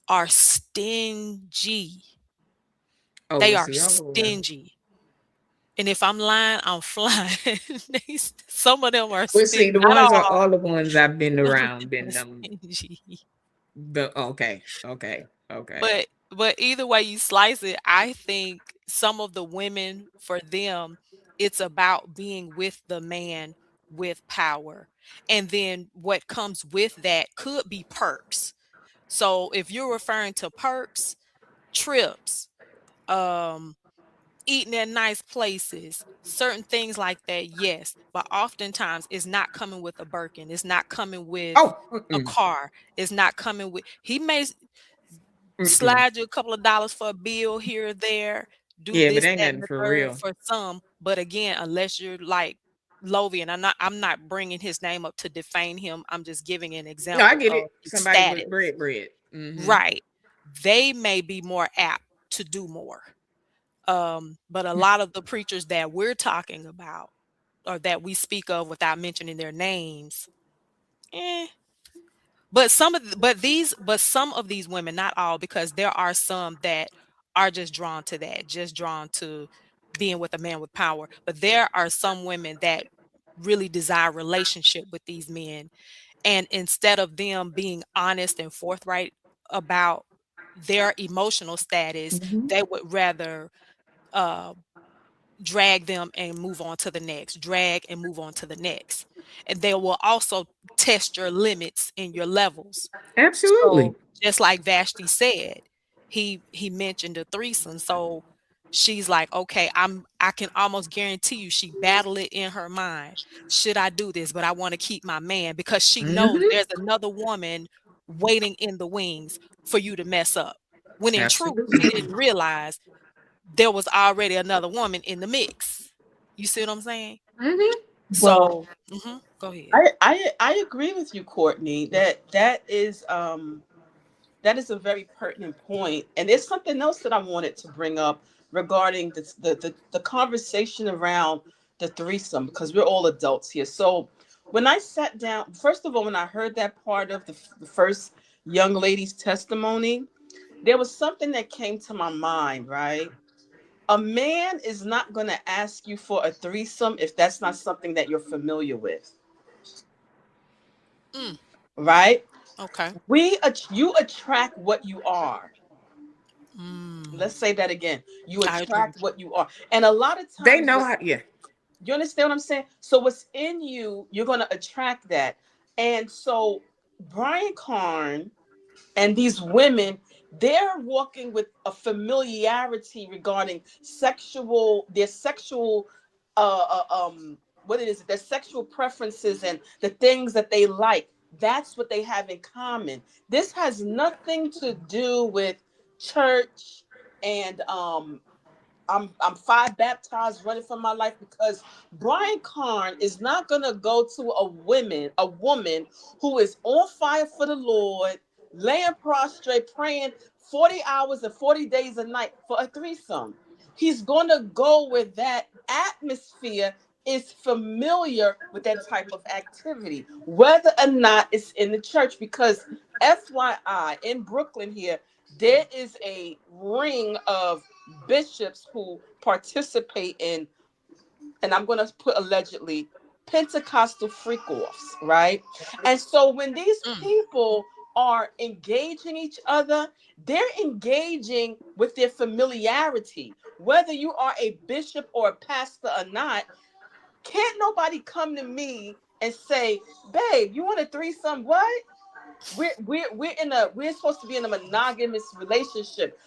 are stingy. oh They well, are see, oh well. stingy. And if I'm lying, I'm flying. Some of them are Well, see, stingy. the Not ones are all. all the ones I've been Some of around. them are Been stingy. the okay. But either way you slice it, I think some of the women, for them, it's about being with the man with power. And then what comes with that could be perks. So if you're referring to perks, trips, um, eating at nice places, certain things like that, yes. But oftentimes it's not coming with a Birkin. It's not coming with Oh, a car. It's not coming with, he may mm-mm. slide you a couple of dollars for a bill here or there, do Yeah, but this, ain't that, and nothing the for third real. for some. But again, unless you're like Lovey, and I'm not bringing his name up to defame him. I'm just giving an No, I example get of it. his Somebody with status. bread. Mm-hmm. Right. They may be more apt to do more. But a lot of the preachers that we're talking about or that we speak of without mentioning their names, eh. But some of these women, not all, because there are some that are just drawn to that, just drawn to being with a man with power. But there are some women that really desire relationship with these men. And instead of them being honest and forthright about their emotional status, Mm-hmm. they would rather uh drag them and move on to the next, drag and move on to the next. And they will also test your limits and your levels. Absolutely. So just like Vashti said, he mentioned a threesome. So she's like, okay, I can almost guarantee you she battled it in her mind. Should I do this? But I want to keep my man because she knows Mm-hmm. there's another woman waiting in the wings for you to mess up. When in truth, she Absolutely. didn't realize there was already another woman in the mix. You see what I'm saying? Mm-hmm. Well, So, go ahead. I agree with you, Courtney. That is a very pertinent point, and there's something else that I wanted to bring up regarding the conversation around the threesome because we're all adults here. So when I sat down, first of all, when I heard that part of the first young lady's testimony, there was something that came to my mind. Right, a man is not going to ask you for a threesome if that's not something that you're familiar with. Mm, Right? okay. You attract what you are. Mm, Let's say that again. You I agree attract with you. what you are. And a lot of They times know how. Yeah. you understand what I'm saying? So what's in you, you're going to attract that. And so Brian Karn and these women, they're walking with a familiarity regarding their sexual what it is, their sexual preferences and the things that they like. That's what they have in common. This has nothing to do with church and I'm five baptized running for my life because Brian Karn is not gonna go to a woman who is on fire for the Lord, laying prostrate, praying 40 hours and 40 days a night for a threesome. He's gonna go where that atmosphere is familiar with that type of activity, whether or not it's in the church. Because FYI, in Brooklyn here, there is a ring of bishops who participate in, and I'm going to put allegedly, Pentecostal freak offs, right? And so when these Mm, people are engaging each other, they're engaging with their familiarity. Whether you are a bishop or a pastor or not, can't nobody come to me and say, babe, you want a threesome? What? We're supposed to be in a monogamous relationship.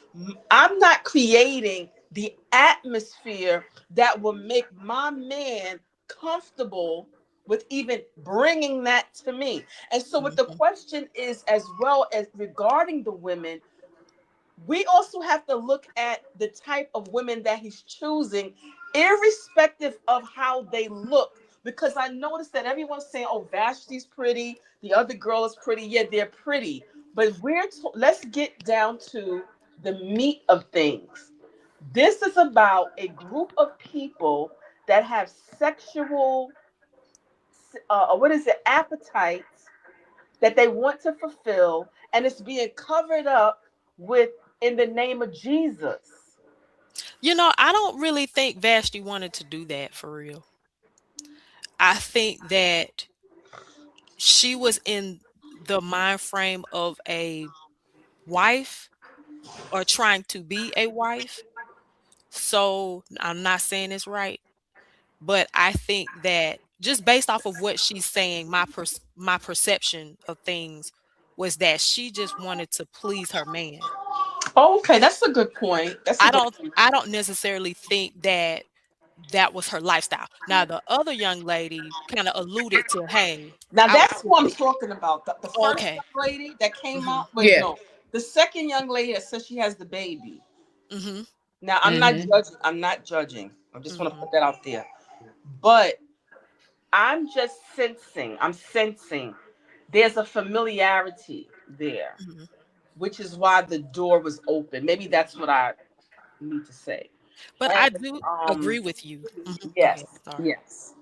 I'm not creating the atmosphere that will make my man comfortable with even bringing that to me. And so, what the Mhm. question is, as well as regarding the women, we also have to look at the type of women that he's choosing, irrespective of how they look. Because I noticed that everyone's saying, "Oh, Vashti's pretty. The other girl is pretty." Yeah, they're pretty, but let's get down to the meat of things. This is about a group of people that have sexual, what is it, appetites that they want to fulfill, and it's being covered up with in the name of Jesus. You know, I don't really think Vashti wanted to do that for real. I think that she was in the mind frame of a wife or trying to be a wife. So I'm not saying it's right, but I think that just based off of what she's saying, my perception of things was that she just wanted to please her man. Okay, that's a good point. That's a I good don't point. I don't necessarily think that that was her lifestyle. Now the other young lady kind of alluded to, hey, Now I that's who I'm talking about. The first okay. young lady that came Mhm. out. Wait, Yeah. no. The second young lady that says she has the baby. Mhm. Now I'm not Mm-hmm. judging. I'm not judging. I just want to Mhm. put that out there. But I'm just sensing. I'm sensing there's a familiarity there, Mhm. which is why the door was open. Maybe that's what I need to say. But And I do agree with you. Mhm. Go yes, ahead. Sorry. yes.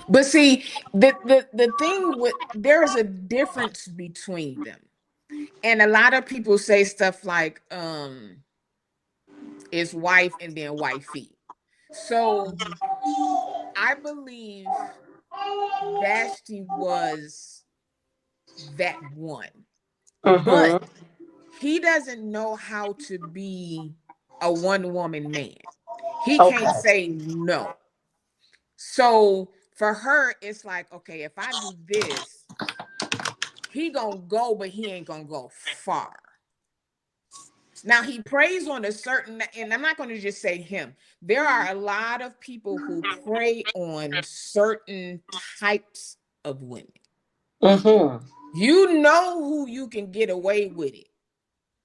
But see, the thing with there is a difference between them. And a lot of people say stuff like it's wife and then wifey. So Mhm. I believe Vashti was that one. But Mm-hmm. he doesn't know how to be a one woman man. He can't Okay. say no. So for her, it's like, okay, if I do this, he gonna go, but he ain't gonna go far. Now he preys on a certain, and I'm not gonna just say him. There are a lot of people who prey on certain types of women. Mm-hmm. You know who you can get away with it,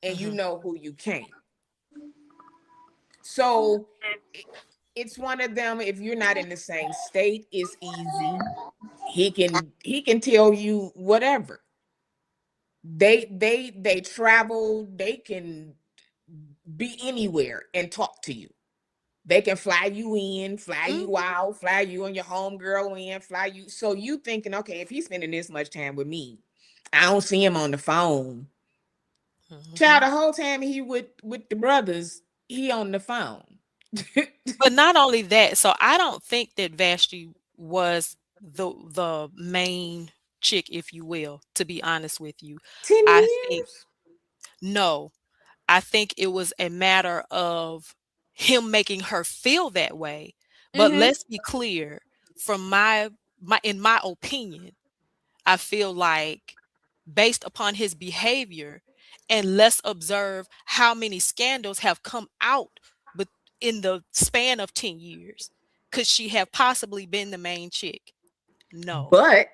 and you Mhm. know who you can't. So it's one of them. If you're not in the same state, it's easy. He can tell you whatever. They travel. They can be anywhere and talk to you. They can fly you in, fly you Mhm. out, fly you and your homegirl in, fly you. So you thinking, okay, if he's spending this much time with me, I don't see him on the phone. Child, Mhm. the whole time he with the brothers, he on the phone. But not only that, so I don't think that Vashti was the main chick, if you will, to be honest with you. 10 I think years? no. I think it was a matter of him making her feel that way. But Mm-hmm. let's be clear, from my in my opinion, I feel like based upon his behavior, and let's observe how many scandals have come out but in the span of 10 years. Could she have possibly been the main chick? No. But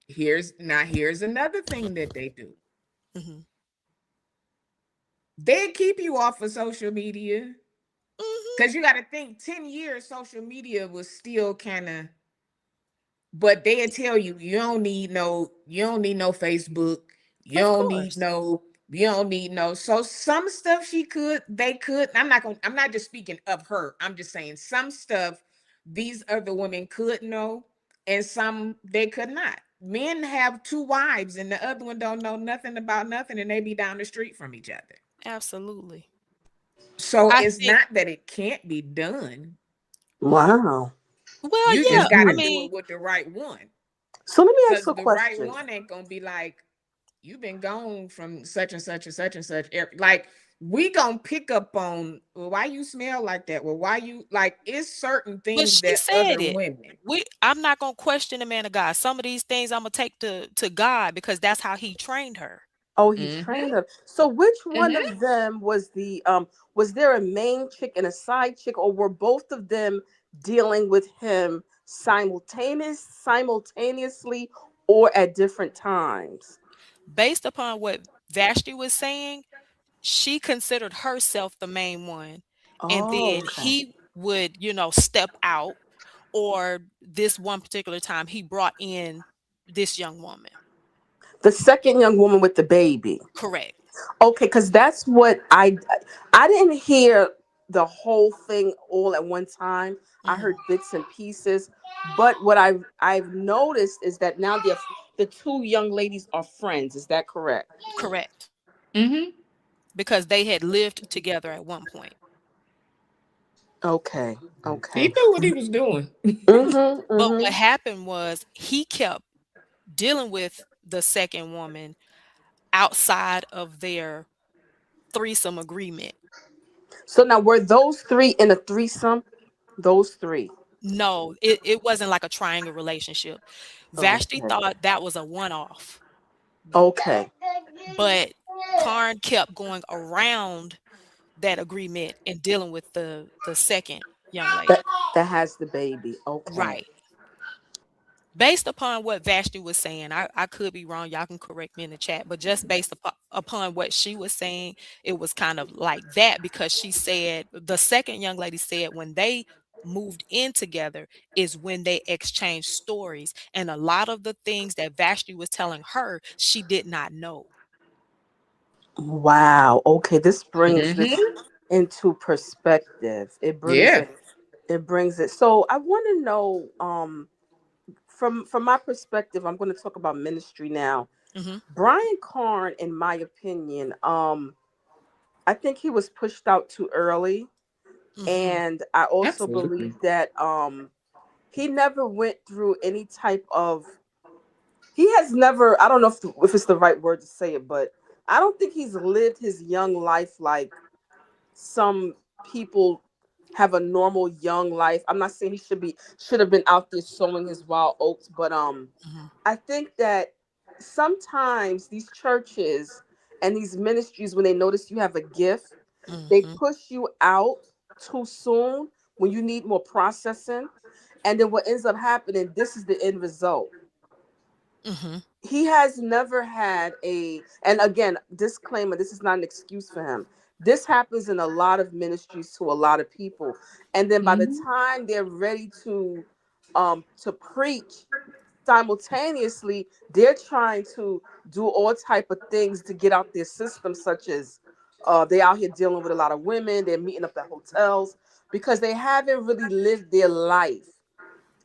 here's another thing that they do. Mhm. They keep you off of social media. Mhm. Because you got to think 10 years, social media was still kind of, but they'll tell you, you don't need no Facebook. You Of don't need course. no, you don't need no. So some stuff they could. I'm not just speaking of her. I'm just saying some stuff these other women could know, and some they could not. Men have two wives, and the other one don't know nothing about nothing, and they be down the street from each other. Absolutely. So I it's think not that it can't be done. Wow. well, You yeah, just got I to Mhm. do mean, it with the right one. So let me ask Because you a the right question. one ain't gonna be like, you've been gone from such and such and such and such. Like we gonna pick up on, well, why you smell like that? Well, why you like it's certain but things she that said other it. women. I'm not gonna question the man of God. Some of these things I'm gonna take to God because that's how he trained her. Oh, he Mm-hmm. trained her. So which one Mm-hmm. of them was there a main chick and a side chick, or were both of them dealing with him simultaneously or at different times? Based upon what Vashti was saying, she considered herself the main one. And Oh, then okay. he would, step out, or this one particular time he brought in this young woman. The second young woman with the baby. Correct. Okay, because that's what I didn't hear the whole thing all at one time. I Hmm. heard bits and pieces, but what I've noticed is that now the two young ladies are friends. Is that correct? Correct. Mm-hmm. Because they had lived together at one point. Okay, He okay. knew what he was doing. Mhm, But what mhm. happened was he kept dealing with the second woman outside of their threesome agreement. So now were those three in a threesome? Those three. No, it wasn't like a triangle relationship. Vashti Okay. thought that was a one off, Okay. but Karn kept going around that agreement and dealing with the second young That lady. that has the baby. Okay. Right. Based upon what Vashti was saying, I could be wrong. Y'all can correct me in the chat, but just based upon what she was saying, it was kind of like that, because she said the second young lady said when they moved in together is when they exchanged stories. And a lot of the things that Vashti was telling her, she did not know. Wow. Okay, this brings this Mm-hmm. into perspective. Yeah. It brings it. So I want to know from my perspective, I'm going to talk about ministry now. Hmm. Brian Karn, in my opinion, I think he was pushed out too early, Hmm. and I also Absolutely. believe that he never went through any type of he has never, I don't know if it's the right word to say it, but I don't think he's lived his young life like some people have a normal young life. I'm not saying he should have been out there sowing his wild oats, but Hmm. I think that sometimes these churches and these ministries, when they notice you have a gift, they Hmm. push you out too soon when you need more processing. And then what ends up happening, this is the end result. Hmm. He has never had and again, disclaimer, this is not an excuse for him. This happens in a lot of ministries to a lot of people. And then by the Mm-hmm. time they're ready to preach, simultaneously they're trying to do all type of things to get out their system, such as they out here dealing with a lot of women, they're meeting up at hotels because they haven't really lived their life.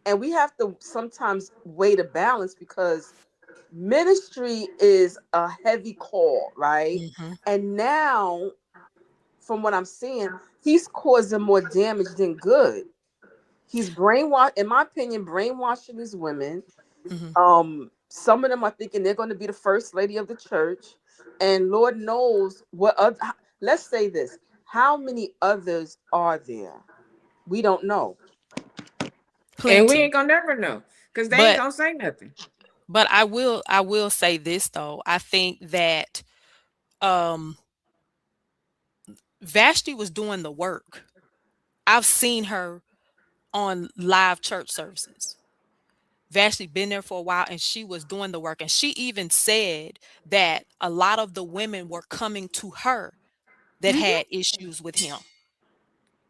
And we have to sometimes weigh the balance because ministry is a heavy call, right? Hmm. And now, from what I'm seeing, he's causing more damage than good. He's in my opinion, brainwashing these women. Hmm. Some of them are thinking they're going to be the first lady of the church, and Lord knows what other. Let's say this: how many others are there? We don't know. And we Plenty. ain't gonna never know because they ain't But gonna say nothing. I will say this though. I think that um Vashti was doing the work. I've seen her on live church services. Vashti been there for a while and she was doing the work. And she even said that a lot of the women were coming to her that Mm-hmm. had issues with him.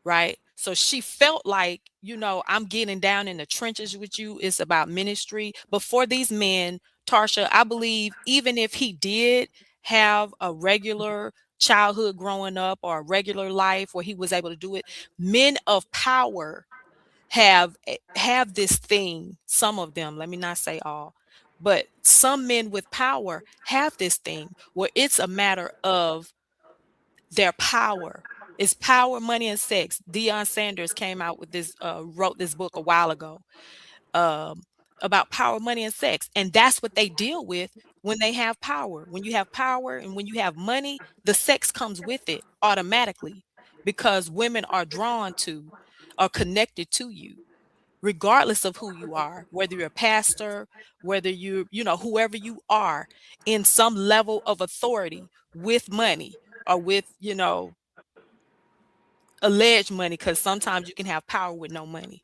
Right. So she felt like, I'm getting down in the trenches with you. It's about ministry. But for these men, Tarsha, I believe even if he did have a regular childhood growing up or a regular life where he was able to do it, men of power have this thing. Some of them, let me not say all, but some men with power have this thing where it's a matter of their power. It's power, money, and sex. Deion Sanders came out with wrote this book a while ago, um, about power, money, and sex. And that's what they deal with when they have power. When you have power and when you have money, the sex comes with it automatically, because women are drawn to, are connected to you, regardless of who you are, whether you're a pastor, whether whoever you are in some level of authority with money or with, alleged money, because sometimes you can have power with no money.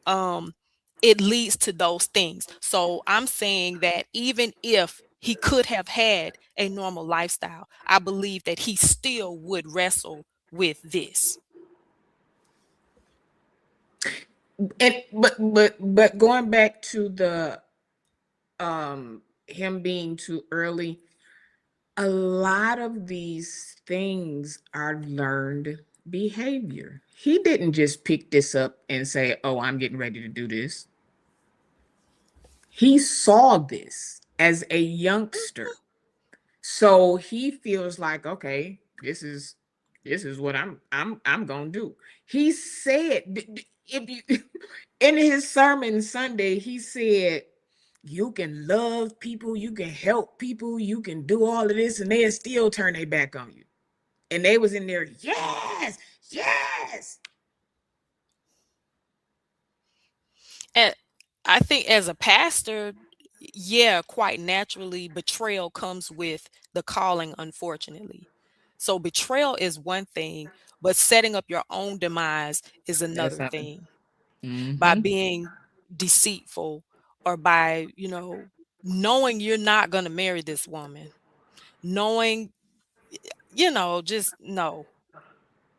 um it leads to those things. So I'm saying that even if he could have had a normal lifestyle, I believe that he still would wrestle with this. And but going back to the him being too early, a lot of these things are learned behavior. He didn't just pick this up and say, "Oh, I'm getting ready to do this." He saw this as a youngster. So he feels like, okay, this is what I'm gonna do. He said, if you in his sermon Sunday, he said, you can love people, you can help people, you can do all of this, and they'll still turn their back on you. And they was in there, yes, yes. And I think as a pastor, yeah, quite naturally, betrayal comes with the calling, unfortunately. So betrayal is one thing, but setting up your own demise is That's another something. thing. By Mm-hmm. being deceitful, or by, knowing you're not going to marry this woman, knowing, just no.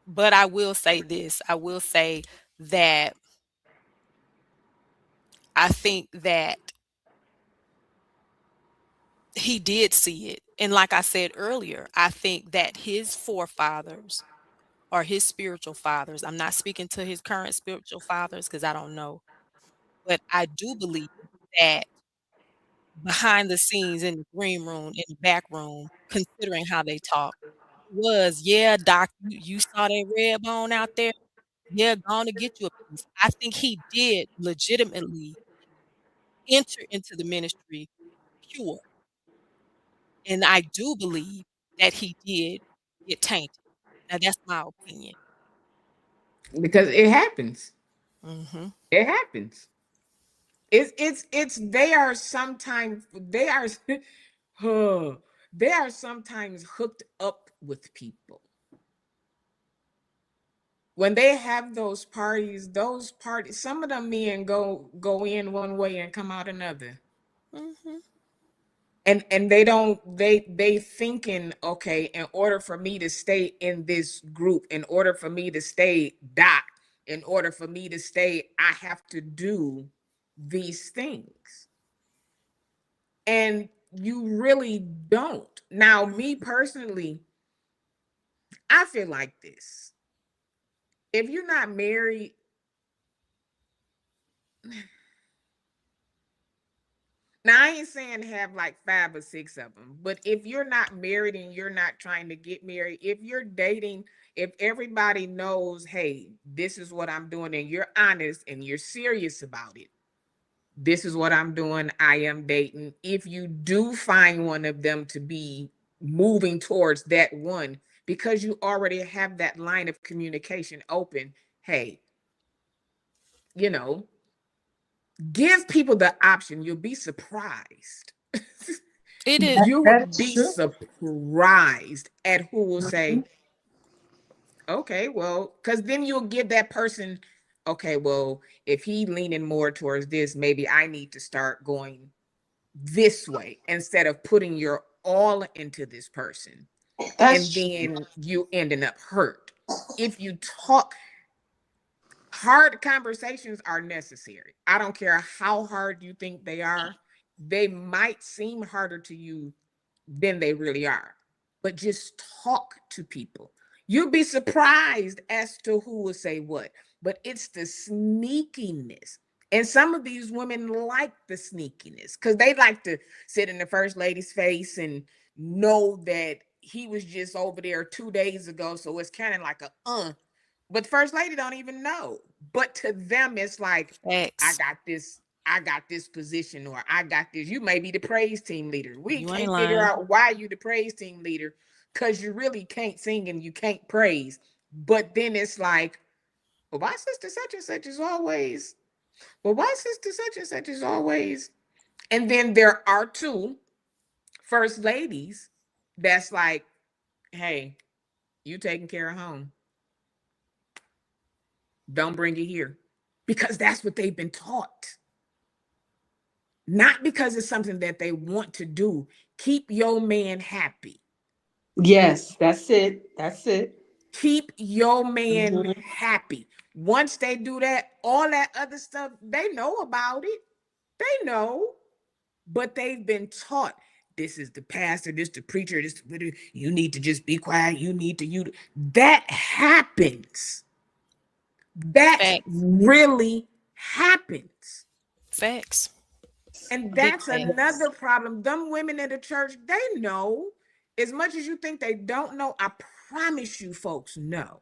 But I will say this. I will say that I think that he did see it. And like I said earlier, I think that his forefathers or his spiritual fathers, I'm not speaking to his current spiritual fathers because I don't know, but I do believe that behind the scenes in the green room, in the back room, considering how they talk, was, yeah, doc, you saw that red bone out there? Yeah, going to get you a piece. I think he did legitimately enter into the ministry pure. And I do believe that he did get tainted. Now that's my opinion. Because it happens. Mhm. It happens. It's they are sometimes they are huh, they are sometimes hooked up with people. When they have those parties, some of them men go in one way and come out another. Mhm. And they don't they thinking, okay, in order for me to stay in this group, in order for me to stay dot, in order for me to stay, I have to do these things. And you really don't. Now, me personally, I feel like this. If you're not married, now I ain't saying have like 5 or 6 of them, but if you're not married and you're not trying to get married, if you're dating, if everybody knows, hey, this is what I'm doing, and you're honest and you're serious about it, this is what I'm doing, I am dating. If you do find one of them to be moving towards that one, because you already have that line of communication open, hey, you know, give people the option. You'll be surprised. It is. That, You would that's be true. surprised at who will Mhm. say, okay, well, because then you'll give that person, okay, well, if he leaning more towards this, maybe I need to start going this way instead of putting your all into this person. And That's true. then you ending up hurt. If you talk, hard conversations are necessary. I don't care how hard you think they might seem harder to you than they really are. But just talk to people. You'll be surprised as to who will say what. But it's the sneakiness. And some of these women like the sneakiness because they like to sit in the first lady's face and know that he was just over there 2 days ago. So it's kind of like but the first lady don't even know. But to them, it's like, I Facts. got this, I got this position, or I got this. You may be the praise team leader. We You ain't can't figure lying. out why you the praise team leader because you really can't sing and you can't praise. But then it's like, well, my sister such and such is always Well, why sister such and such is always, and then there are two first ladies that's like, hey, you taking care of home. Don't bring it here. Because that's what they've been taught. Not because it's something that they want to do. Keep your man happy. Yes, that's it. That's it. Keep your man Mhm. happy. Once they do that, all that other stuff, they know about it. They know, but they've been taught this is the pastor, this the preacher, this you need to just be quiet. You need to you. That happens. That Facts. really happens. Facts. And Big that's facts. another problem. Them women in the church, they know. As much as you think they don't know, I promise you, folks know.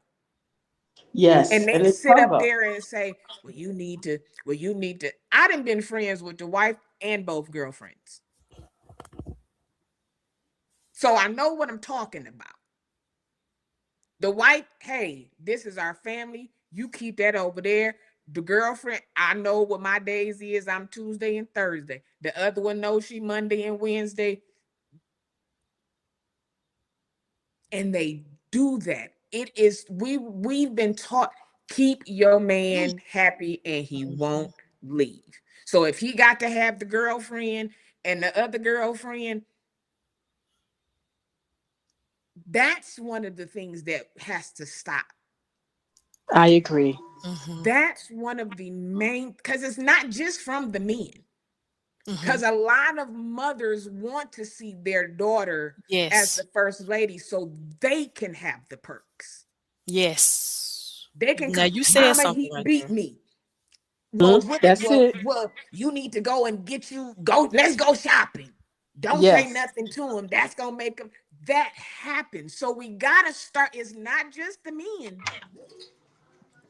Yes, And and they it's sit up cover. there and say, well, you need to, well, you need to. I done been friends with the wife and both girlfriends. So I know what I'm talking about. The wife, hey, this is our family. You keep that over there. The girlfriend, I know what my days is. I'm Tuesday and Thursday. The other one knows she Monday and Wednesday. And they do that. It is we've been taught keep your man happy and he Mhm. won't leave. So if he got to have the girlfriend and the other girlfriend, that's one of the things that has to stop. I agree. Mhm. That's one of the main, because it's not just from the men. Mhm. Because a lot of mothers want to see their daughter as Yes. the first lady so they can have the perks. Yes. They can Now come, you said mama, something he right beat there. me. Well, Mhm. what? That's it. Well, you need to go and get you go. Let's go shopping. Don't say Yes, nothing to him. That's gonna make him. That happens. So we gotta start. It's not just the men.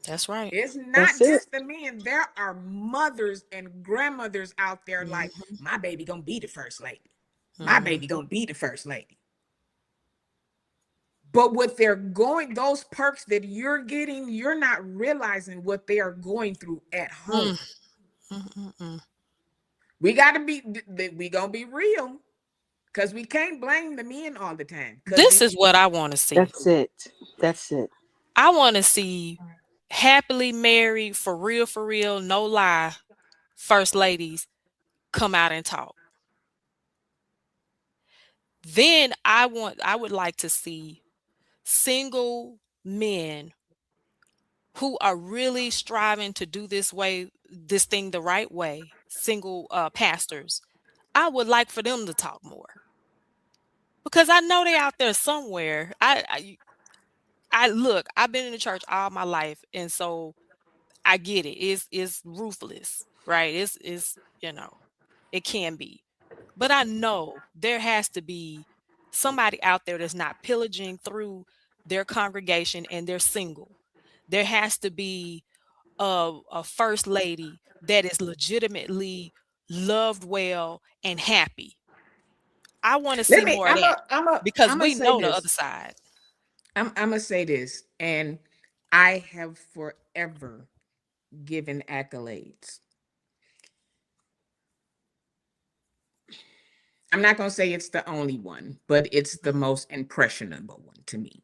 That's right. It's that's not it. just the men. There are mothers and grandmothers out there like Mhm. my baby gonna be the first lady. My baby Mhm. gonna be the first lady. But what they're going, those perks that you're getting, you're not realizing what they are going through at home. Mm. Mm, mm, mm. We gotta be we gonna be real because we can't blame the men all the time. Because This is what I want to see. That's it. That's it. I want to see happily married, for real, no lie, first ladies come out and talk. Then I would like to see single men who are really striving to do this thing the right way, single pastors. I would like for them to talk more because I know they out there somewhere. I look, I've been in the church all my life, and so I get it. It's ruthless, right? It's it can be. But I know there has to be somebody out there that's not pillaging through their congregation and they're single. There has to be a first lady that is legitimately loved well and happy. I want to let see me, more of that because I'm gonna we say know the other this. side. I'm gonna say this, and I have forever given accolades. I'm not gonna say it's the only one, but it's the Mhm. most impressionable one to me.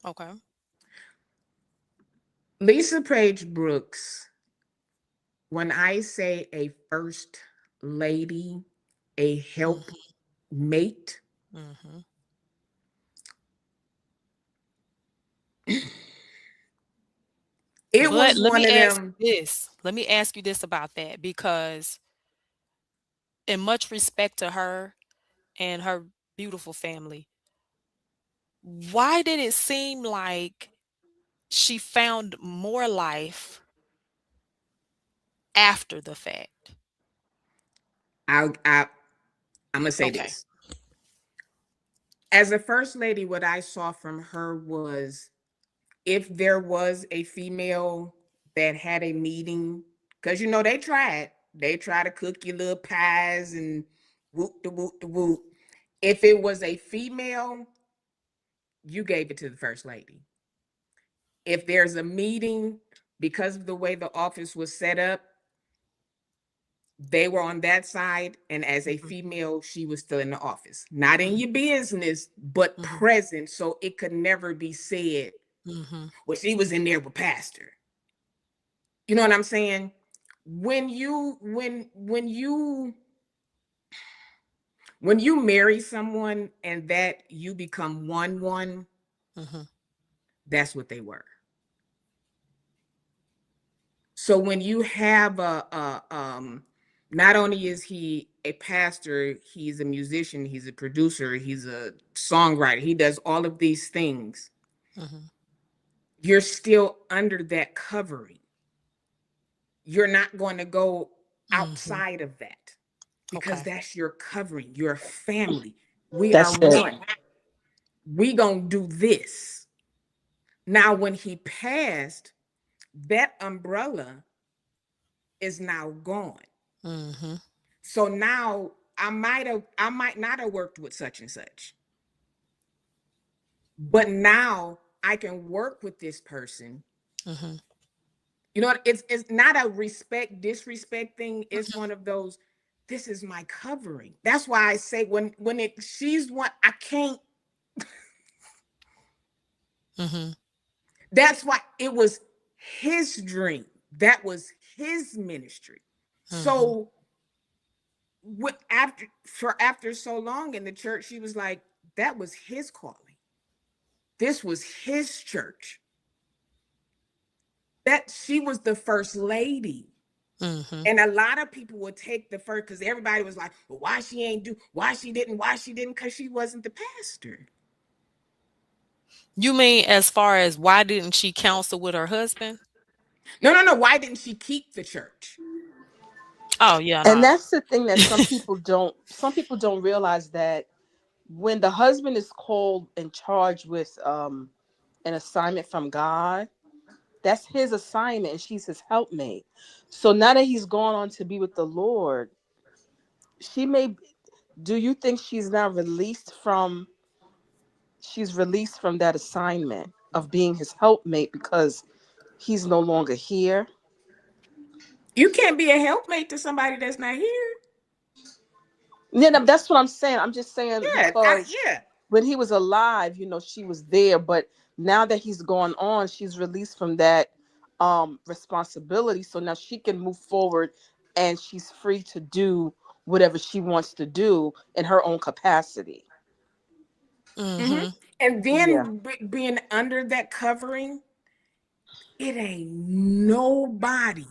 Okay. Lisa Page Brooks, when I say a first lady, a help Hmm. mate, Hmm. it But was let one me of ask them. you this. Let me ask you this about that because, in much respect to her and her beautiful family, why did it seem like she found more life after the fact? I I'm gonna say Okay. this. As a first lady, what I saw from her was if there was a female that had a meeting, because they try to cook your little pies and whoop the whoop the whoop. If it was a female, you gave it to the first lady. If there's a meeting, because of the way the office was set up, They were on that side, and as a female, she was still in the office, not in your business, but present, so it could never be said, well, she was in there with pastor. You know what I'm saying? When you marry someone and that you become one, that's what they were. So when you have not only is he a pastor, he's a musician, he's a producer, he's a songwriter, he does all of these things. You're still under that covering. You're not going to go outside of that, because that's your covering, your family. We That's are it. one. We gonna do this. Now, when he passed, that umbrella is now gone. So now I might not have worked with such and such, but now I can work with this person. You know, it's not a disrespect thing. It's one of those, this is my covering. That's why I say she's one, I can't. That's why it was his dream. That was his ministry. So after so long in the church, she was like, that was his calling. This was his church. That she was the first lady. And a lot of people would take the first, because everybody was like, well, why she didn't, because she wasn't the pastor. You mean as far as why didn't she counsel with her husband? No. Why didn't she keep the church? Oh yeah, And no. that's the thing that some people don't realize, that when the husband is called and charged with an assignment from God, that's his assignment and she's his helpmate. So now that he's gone on to be with the Lord, do you think she's now released from that assignment of being his helpmate because he's no longer here? You can't be a helpmate to somebody that's not here. Yeah, no, that's what I'm saying. I'm just saying, Yeah, because yeah. when he was alive, she was there, but now that he's gone on, she's released from that responsibility. So now she can move forward and she's free to do whatever she wants to do in her own capacity. And Yeah. then being under that covering, it ain't nobody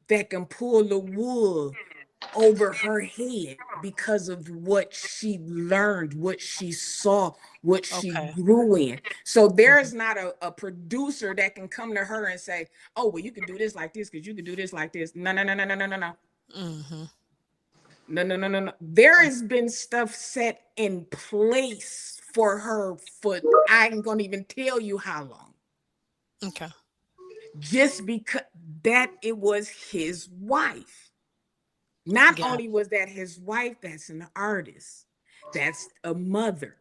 that can pull the wool over her head because of what she learned, what she saw, what she grew in. So there's not a producer that can come to her and say, oh, well, you can do this like this because you can do this like this. No. No. There has been stuff set in place for her for, I ain't gonna even tell you how long. Okay. Just because that it was his wife. Not Yeah. only was that his wife, that's an artist, that's a mother.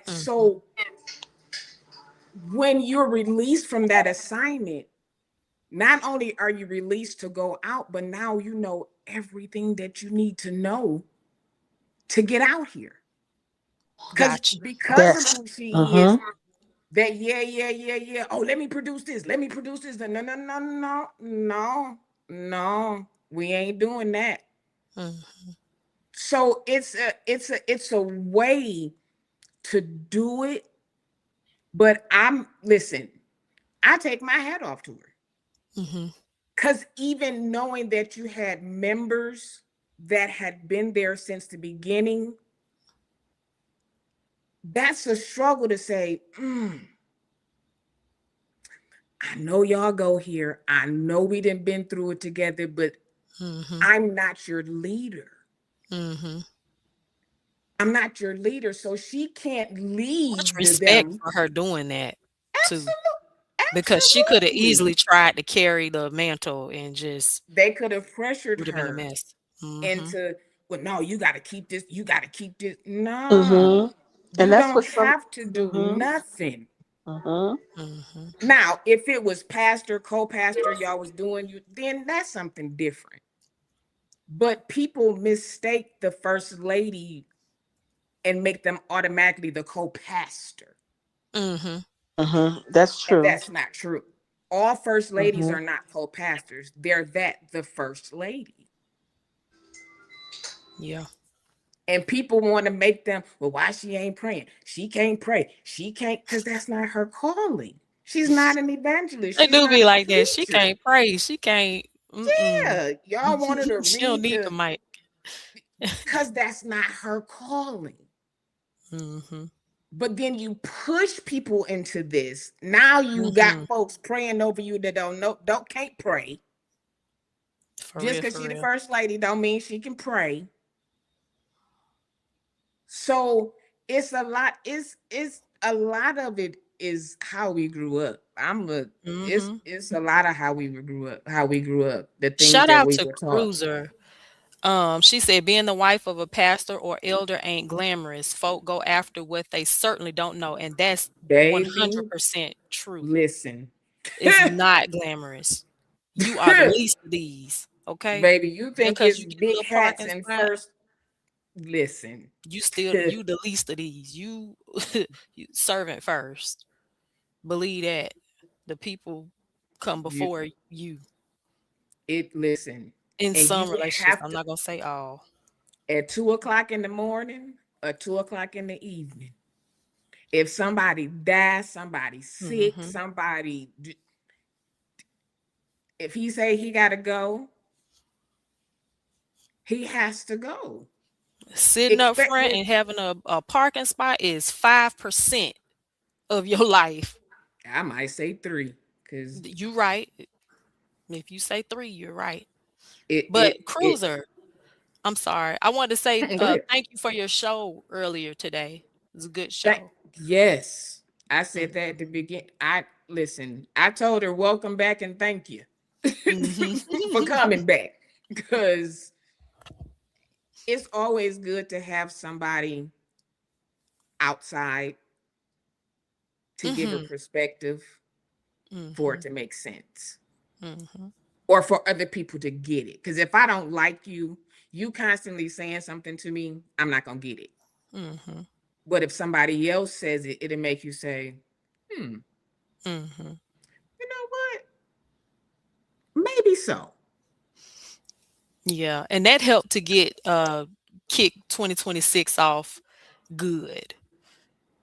So when you're released from that assignment, not only are you released to go out, but now you know everything that you need to know to get out here. Gotcha. Because of who she is, that yeah. Oh, let me produce this. Let me produce this. No. We ain't doing that. So it's a way to do it. But listen, I take my hat off to her. Because even knowing that you had members that had been there since the beginning, that's a struggle to say, I know y'all go here. I know we didn't been through it together, but I'm not your leader. I'm not your leader. So she can't Much lead respect them. for her doing that too. Absolutely. Because she could have easily tried to carry the mantle and just They could have pressured would have been a her mess. into, well, no, you got to keep this. You got to keep this. No, And you that's don't what some. have to do nothing. Mm-hmm. Now, if it was pastor, co-pastor, y'all was doing you, then that's something different. But people mistake the first lady and make them automatically the co-pastor. Mm-hmm. That's And true. that's not true. All first ladies Hmm. are not co-pastors. They're the first lady. Yeah. And people want to make them, well, why she ain't praying? She can't pray. She can't, because that's not her calling. She's not an evangelist. They She's do not be a like that. She preacher. can't pray. She can't. Mm-mm. Yeah, y'all want her to She don't read need the to, mic. because that's not her calling. Mm-hmm. But then you push people into this. Now you Mm-hmm. got folks praying over you that don't know, can't pray. For Just real, because for she the real. first lady don't mean she can pray. So it's a lot of it is how we grew up. Mm-hmm. It's a lot of how we grew up, the things Shout that out we to were taught. Cruiser. She said being the wife of a pastor or elder ain't glamorous. Folk go after what they certainly don't know, and that's Baby, 100% true. listen. It's not glamorous. You are the least of these, okay? Baby, you Just think because it's you get a big little hats parking and spot, first listen. you the least of these. You, you servant first. Believe that. The people come you before you it listen. in And some you relationships. have I'm to not gonna say all. at 2 o'clock in the morning or 2 o'clock in the evening. If somebody dies, somebody sick, Mm-hmm. if he say he gotta go, he has to go. Sitting up front Especially, and having a parking spot is 5% of your life. I might say three, because You right. If you say three, you're right. it But it it. Cruiser, I'm sorry. I wanted to say Go ahead. thank you for your show earlier today. It was a good Thank, show. yes, I said that at the Mm-hmm. beginning. I listen. I told her welcome back and thank you for Mm-hmm. coming back, because it's always good to have somebody outside to give a Mm-hmm. perspective for Mm-hmm. it to make sense, Mm-hmm. or for other people to get it. Because if I don't like you, you constantly saying something to me, I'm not gonna get it. Mm-hmm. But if somebody else says it, it'll make you say, hmm, Mm-hmm. you know what? Maybe so. Yeah. And that helped to get kick 2026 off good.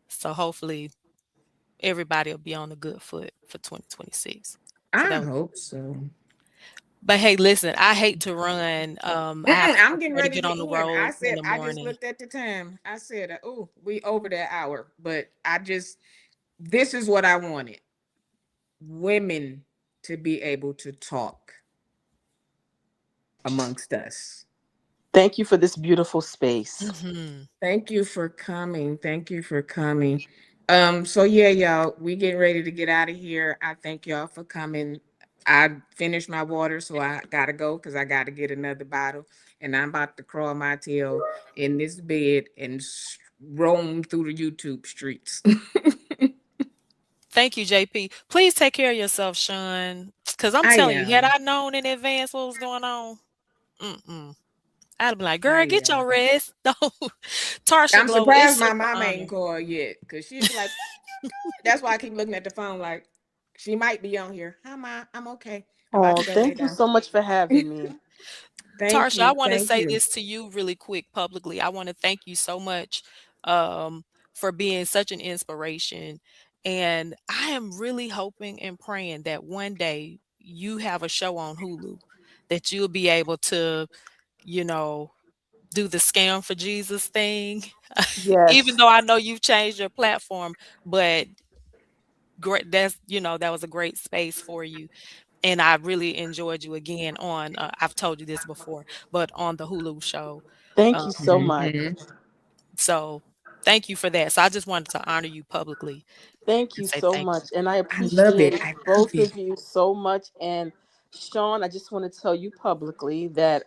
So hopefully everybody will be on a good foot for 2026. So I that was, hope so. but hey, listen, I hate to run. I have to I'm getting prepare to ready get on the to end. road in the I just morning. looked at the time. I said, oh, we over that hour. But this is what I wanted: women to be able to talk amongst us. Thank you for this beautiful space. Mhm. Thank you for coming. Thank you for coming. So yeah, y'all, we getting ready to get out of here. I thank y'all for coming. I finished my water, so I gotta go because I gotta get another bottle. And I'm about to crawl my tail in this bed and roam through the YouTube streets. Thank you, JP. Please take care of yourself, Sean. Because I'm I telling you, had am. I known in advance what was going on, mm-mm, I'd be like, I girl, get am. your rest. No, Tarsha I'm Glow, it's surprised my such an mom ain't honor. called yet, because she'd be like, that's why I keep looking at the phone like she might be on here. Hi, Ma. I'm okay. About Oh, to go lay thank you down. so much for having me. Thank Tarsha, I you. want to Thank say you. this to you really quick publicly. I want to thank you so much for being such an inspiration. And I am really hoping and praying that one day you have a show on Hulu that you'll be able to, you know, do the scam for Jesus thing. Even Yes. though I know you've changed your platform, but great, that's, that was a great space for you. And I really enjoyed you again on, I've told you this before, but on the Hulu show. Thank Um, you so much. Mhm. so thank you for that. So I just wanted to honor you publicly Thank and you say so thank much. you. And I I love it. appreciate I love both it. of you so much. And Sean, I just want to tell you publicly that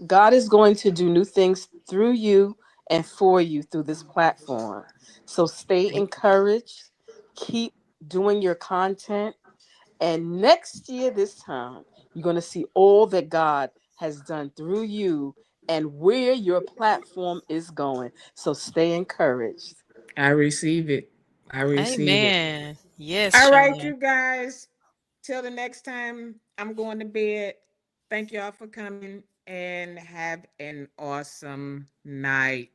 God is going to do new things through you and for you through this platform. So stay Thank encouraged, keep doing your content, and next year, this time, you're going to see all that God has done through you and where your platform is going. So stay encouraged. I receive it. I receive it. Amen. Yes, All right, Sean. you guys. Till the next time, I'm going to bed. Thank y'all for coming and have an awesome night.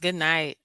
Good night.